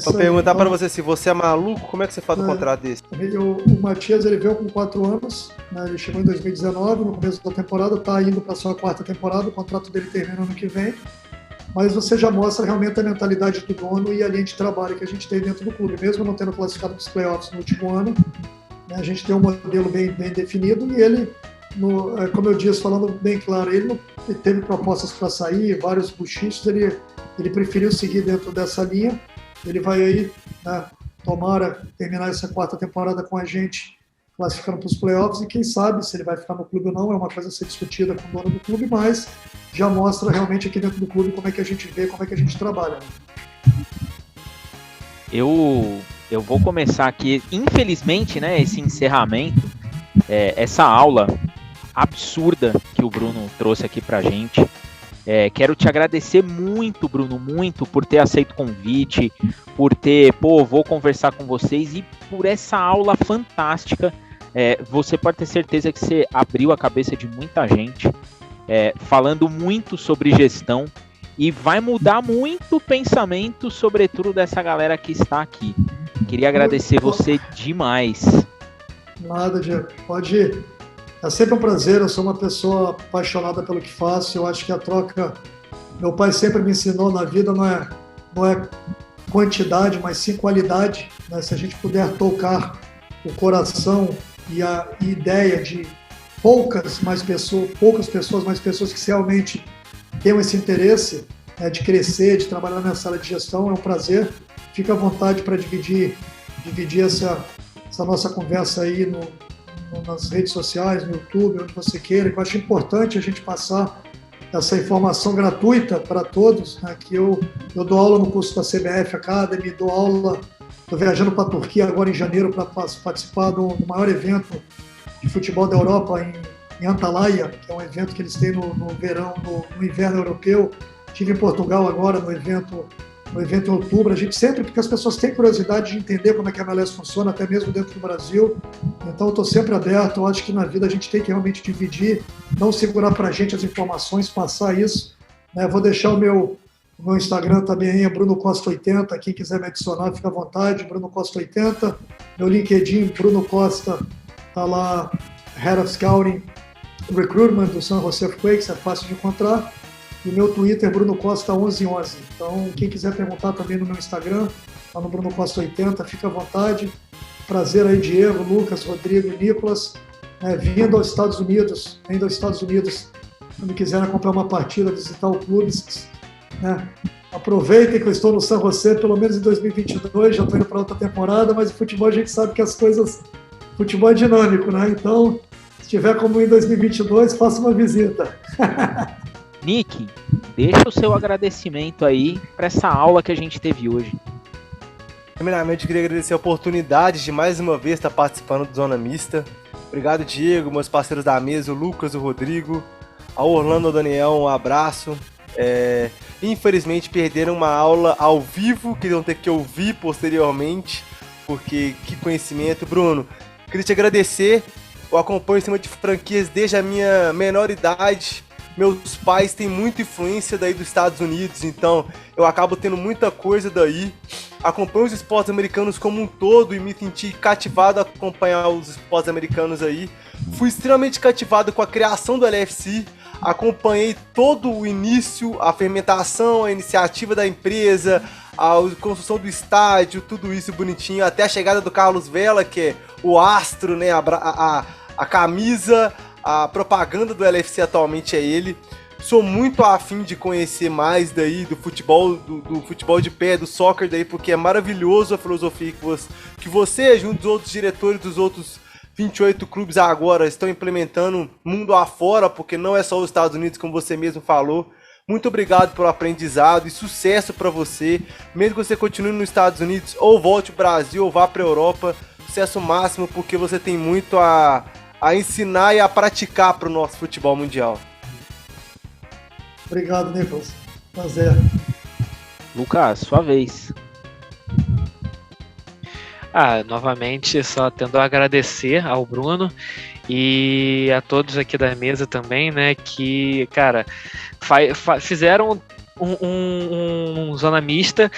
Vou perguntar para você, se você é maluco, como é que você faz um contrato desse? O Matias, ele veio com 4 anos, né? Ele chegou em 2019, no começo da temporada, está indo para a sua 4ª temporada, o contrato dele termina ano que vem. Mas você já mostra realmente a mentalidade do dono e a linha de trabalho que a gente tem dentro do clube. Mesmo não tendo classificado para os playoffs no último ano, né, a gente tem um modelo bem definido e ele, como eu disse, falando bem claro, ele teve propostas para sair, vários buchichos, ele preferiu seguir dentro dessa linha. Ele vai aí, né, tomara terminar essa 4ª temporada com a gente, classificando para os playoffs, e quem sabe se ele vai ficar no clube ou não, é uma coisa a ser discutida com o dono do clube, mas já mostra realmente aqui dentro do clube como é que a gente vê, como é que a gente trabalha. Eu vou começar aqui, infelizmente, né, esse encerramento, essa aula absurda que o Bruno trouxe aqui pra gente. Quero te agradecer muito, Bruno, muito por ter aceito o convite, por ter, vou conversar com vocês e por essa aula fantástica. Você pode ter certeza que você abriu a cabeça de muita gente, falando muito sobre gestão e vai mudar muito o pensamento, sobretudo dessa galera que está aqui. Queria agradecer você demais. Nada, Diego. Pode ir. É sempre um prazer, eu sou uma pessoa apaixonada pelo que faço, eu acho que a troca... Meu pai sempre me ensinou na vida, não é quantidade, mas sim qualidade, né? Se a gente puder tocar o coração e a ideia de poucas pessoas, mais pessoas que realmente tenham esse interesse, né, de crescer, de trabalhar nessa área de gestão, é um prazer. Fica à vontade para dividir essa nossa conversa aí nas redes sociais, no YouTube, onde você queira, que eu acho importante a gente passar essa informação gratuita para todos, né, que eu dou aula no curso da CBF Academy, estou viajando para a Turquia agora em janeiro para participar do maior evento de futebol da Europa em Antalya, que é um evento que eles têm no verão, no inverno europeu. Estive em Portugal agora no evento em outubro. A gente sempre, porque as pessoas têm curiosidade de entender como é que a MLS funciona, até mesmo dentro do Brasil. Então eu estou sempre aberto. Eu acho que na vida a gente tem que realmente dividir, não segurar para a gente as informações, passar isso, né? Vou deixar o meu Instagram também é Bruno Costa 80. Quem quiser me adicionar, fica à vontade, Bruno Costa 80. Meu LinkedIn, Bruno Costa, está lá, Head of Scouting Recruitment do San Jose Earthquakes, é fácil de encontrar. E o meu Twitter, Bruno Costa 1111. Então, quem quiser perguntar também no meu Instagram, lá no Bruno Costa 80, fica à vontade. Prazer aí, Diego, Lucas, Rodrigo e Nicolas, vindo aos Estados Unidos, quando quiserem acompanhar uma partida, visitar o clube, né? Aproveitem que eu estou no San José, pelo menos em 2022, já estou indo para outra temporada, mas o futebol a gente sabe que futebol é dinâmico, né? Então, se tiver como ir em 2022, faça uma visita. Nick, deixa o seu agradecimento aí para essa aula que a gente teve hoje. Primeiramente, eu queria agradecer a oportunidade de mais uma vez estar participando do Zona Mista. Obrigado, Diego, meus parceiros da mesa, o Lucas, o Rodrigo, ao Orlando, ao Daniel, um abraço. Infelizmente perderam uma aula ao vivo, que vão ter que ouvir posteriormente, porque que conhecimento. Bruno, queria te agradecer. Eu acompanho em cima de franquias desde a minha menor idade. Meus pais têm muita influência daí dos Estados Unidos, então eu acabo tendo muita coisa daí. Acompanho os esportes americanos como um todo e me senti cativado a acompanhar os esportes americanos aí. Fui extremamente cativado com a criação do LFC. Acompanhei todo o início, a fermentação, a iniciativa da empresa, a construção do estádio, tudo isso bonitinho, até a chegada do Carlos Vela, que é o astro, né, a camisa, a propaganda do LFC atualmente é ele. Sou muito afim de conhecer mais daí do futebol, do futebol de pé, do soccer daí, porque é maravilhoso a filosofia que você, junto dos outros diretores dos outros 28 clubes agora, estão implementando mundo afora, porque não é só os Estados Unidos, como você mesmo falou. Muito obrigado pelo aprendizado e sucesso para você. Mesmo que você continue nos Estados Unidos, ou volte ao Brasil, ou vá para a Europa, sucesso máximo, porque você tem muito a ensinar e a praticar para o nosso futebol mundial. Obrigado, Nicolas. Prazer. Lucas, sua vez. Novamente, só tendo a agradecer ao Bruno e a todos aqui da mesa também, né, que, cara, fizeram um Zona Mista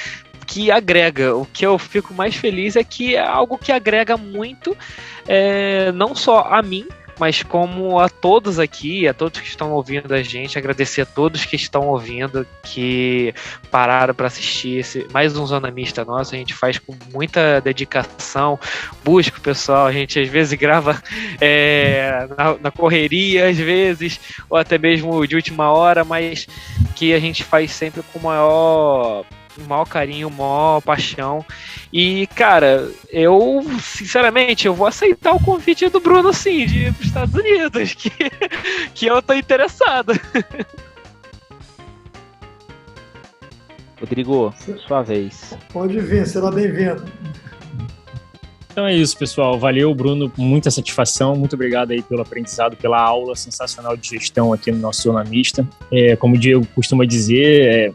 que agrega. O que eu fico mais feliz é que é algo que agrega muito, não só a mim, mas como a todos aqui, a todos que estão ouvindo a gente, agradecer a todos que estão ouvindo, que pararam para assistir mais um Zona Mista nosso. A gente faz com muita dedicação, busca o pessoal, a gente às vezes grava na correria, às vezes, ou até mesmo de última hora, mas que a gente faz sempre com o maior carinho, maior paixão. E, cara, eu, sinceramente, eu vou aceitar o convite do Bruno, sim, de ir para os Estados Unidos, que eu tô interessado. Rodrigo, sua vez. Pode vir, será bem-vindo. Então é isso, pessoal. Valeu, Bruno. Muita satisfação. Muito obrigado aí pelo aprendizado, pela aula sensacional de gestão aqui no nosso Zona Mista. Como o Diego costuma dizer,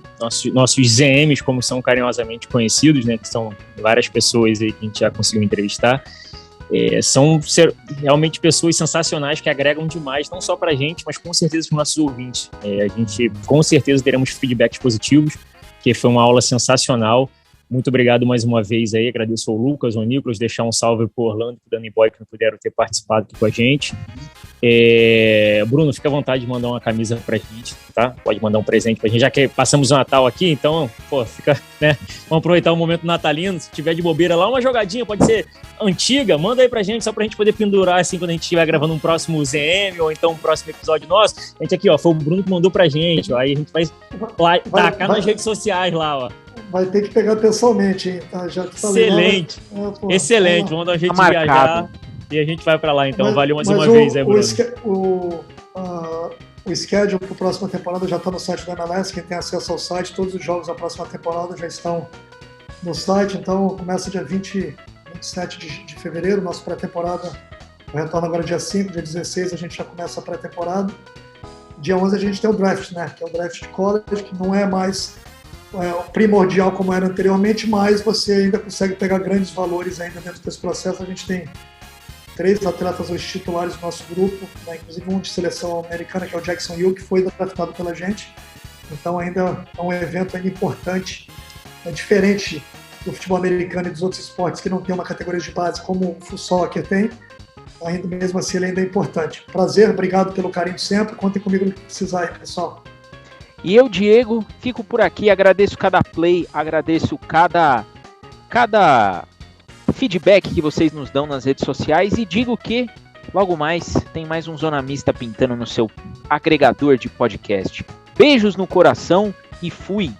nossos ZMs, como são carinhosamente conhecidos, né, que são várias pessoas aí que a gente já conseguiu entrevistar, são realmente pessoas sensacionais que agregam demais, não só para a gente, mas com certeza para os nossos ouvintes. A gente com certeza teremos feedbacks positivos, porque foi uma aula sensacional. Muito obrigado mais uma vez aí, agradeço ao Lucas, ao Nicolas, deixar um salve pro Orlando e pro Danny Boy que não puderam ter participado aqui com a gente. Bruno, fica à vontade de mandar uma camisa pra gente, tá? Pode mandar um presente pra gente, já que passamos o Natal aqui, então, fica, né? Vamos aproveitar o momento natalino, se tiver de bobeira lá, uma jogadinha, pode ser antiga, manda aí pra gente, só pra gente poder pendurar, assim, quando a gente estiver gravando um próximo ZM, ou então um próximo episódio nosso. A gente aqui, foi o Bruno que mandou pra gente, ó, aí a gente vai tacar nas redes sociais lá, ó. Vai ter que pegar pessoalmente, hein? Tá, já te falei, excelente, excelente. Vamos dar um jeito de viajar e a gente vai pra lá, então. Valeu mais uma vez, Bruno. O schedule para a próxima temporada já está no site da MLS. Quem tem acesso ao site, todos os jogos da próxima temporada já estão no site. Então, começa dia 27 de fevereiro, nossa pré-temporada retorna agora dia 5, dia 16 a gente já começa a pré-temporada. Dia 11 a gente tem o draft, né? Que é o draft de college, que não é mais primordial como era anteriormente, mas você ainda consegue pegar grandes valores ainda dentro desse processo. A gente tem 3 atletas hoje titulares do nosso grupo, né, inclusive um de seleção americana, que é o Jackson Hill, que foi draftado pela gente. Então ainda é um evento ainda importante, diferente do futebol americano e dos outros esportes que não tem uma categoria de base como o soccer tem. Ainda mesmo assim ele ainda é importante. Prazer, obrigado pelo carinho sempre, contem comigo no que precisar aí, pessoal. E eu, Diego, fico por aqui, agradeço cada play, agradeço cada feedback que vocês nos dão nas redes sociais e digo que logo mais tem mais um Zona Mista pintando no seu agregador de podcast. Beijos no coração e fui!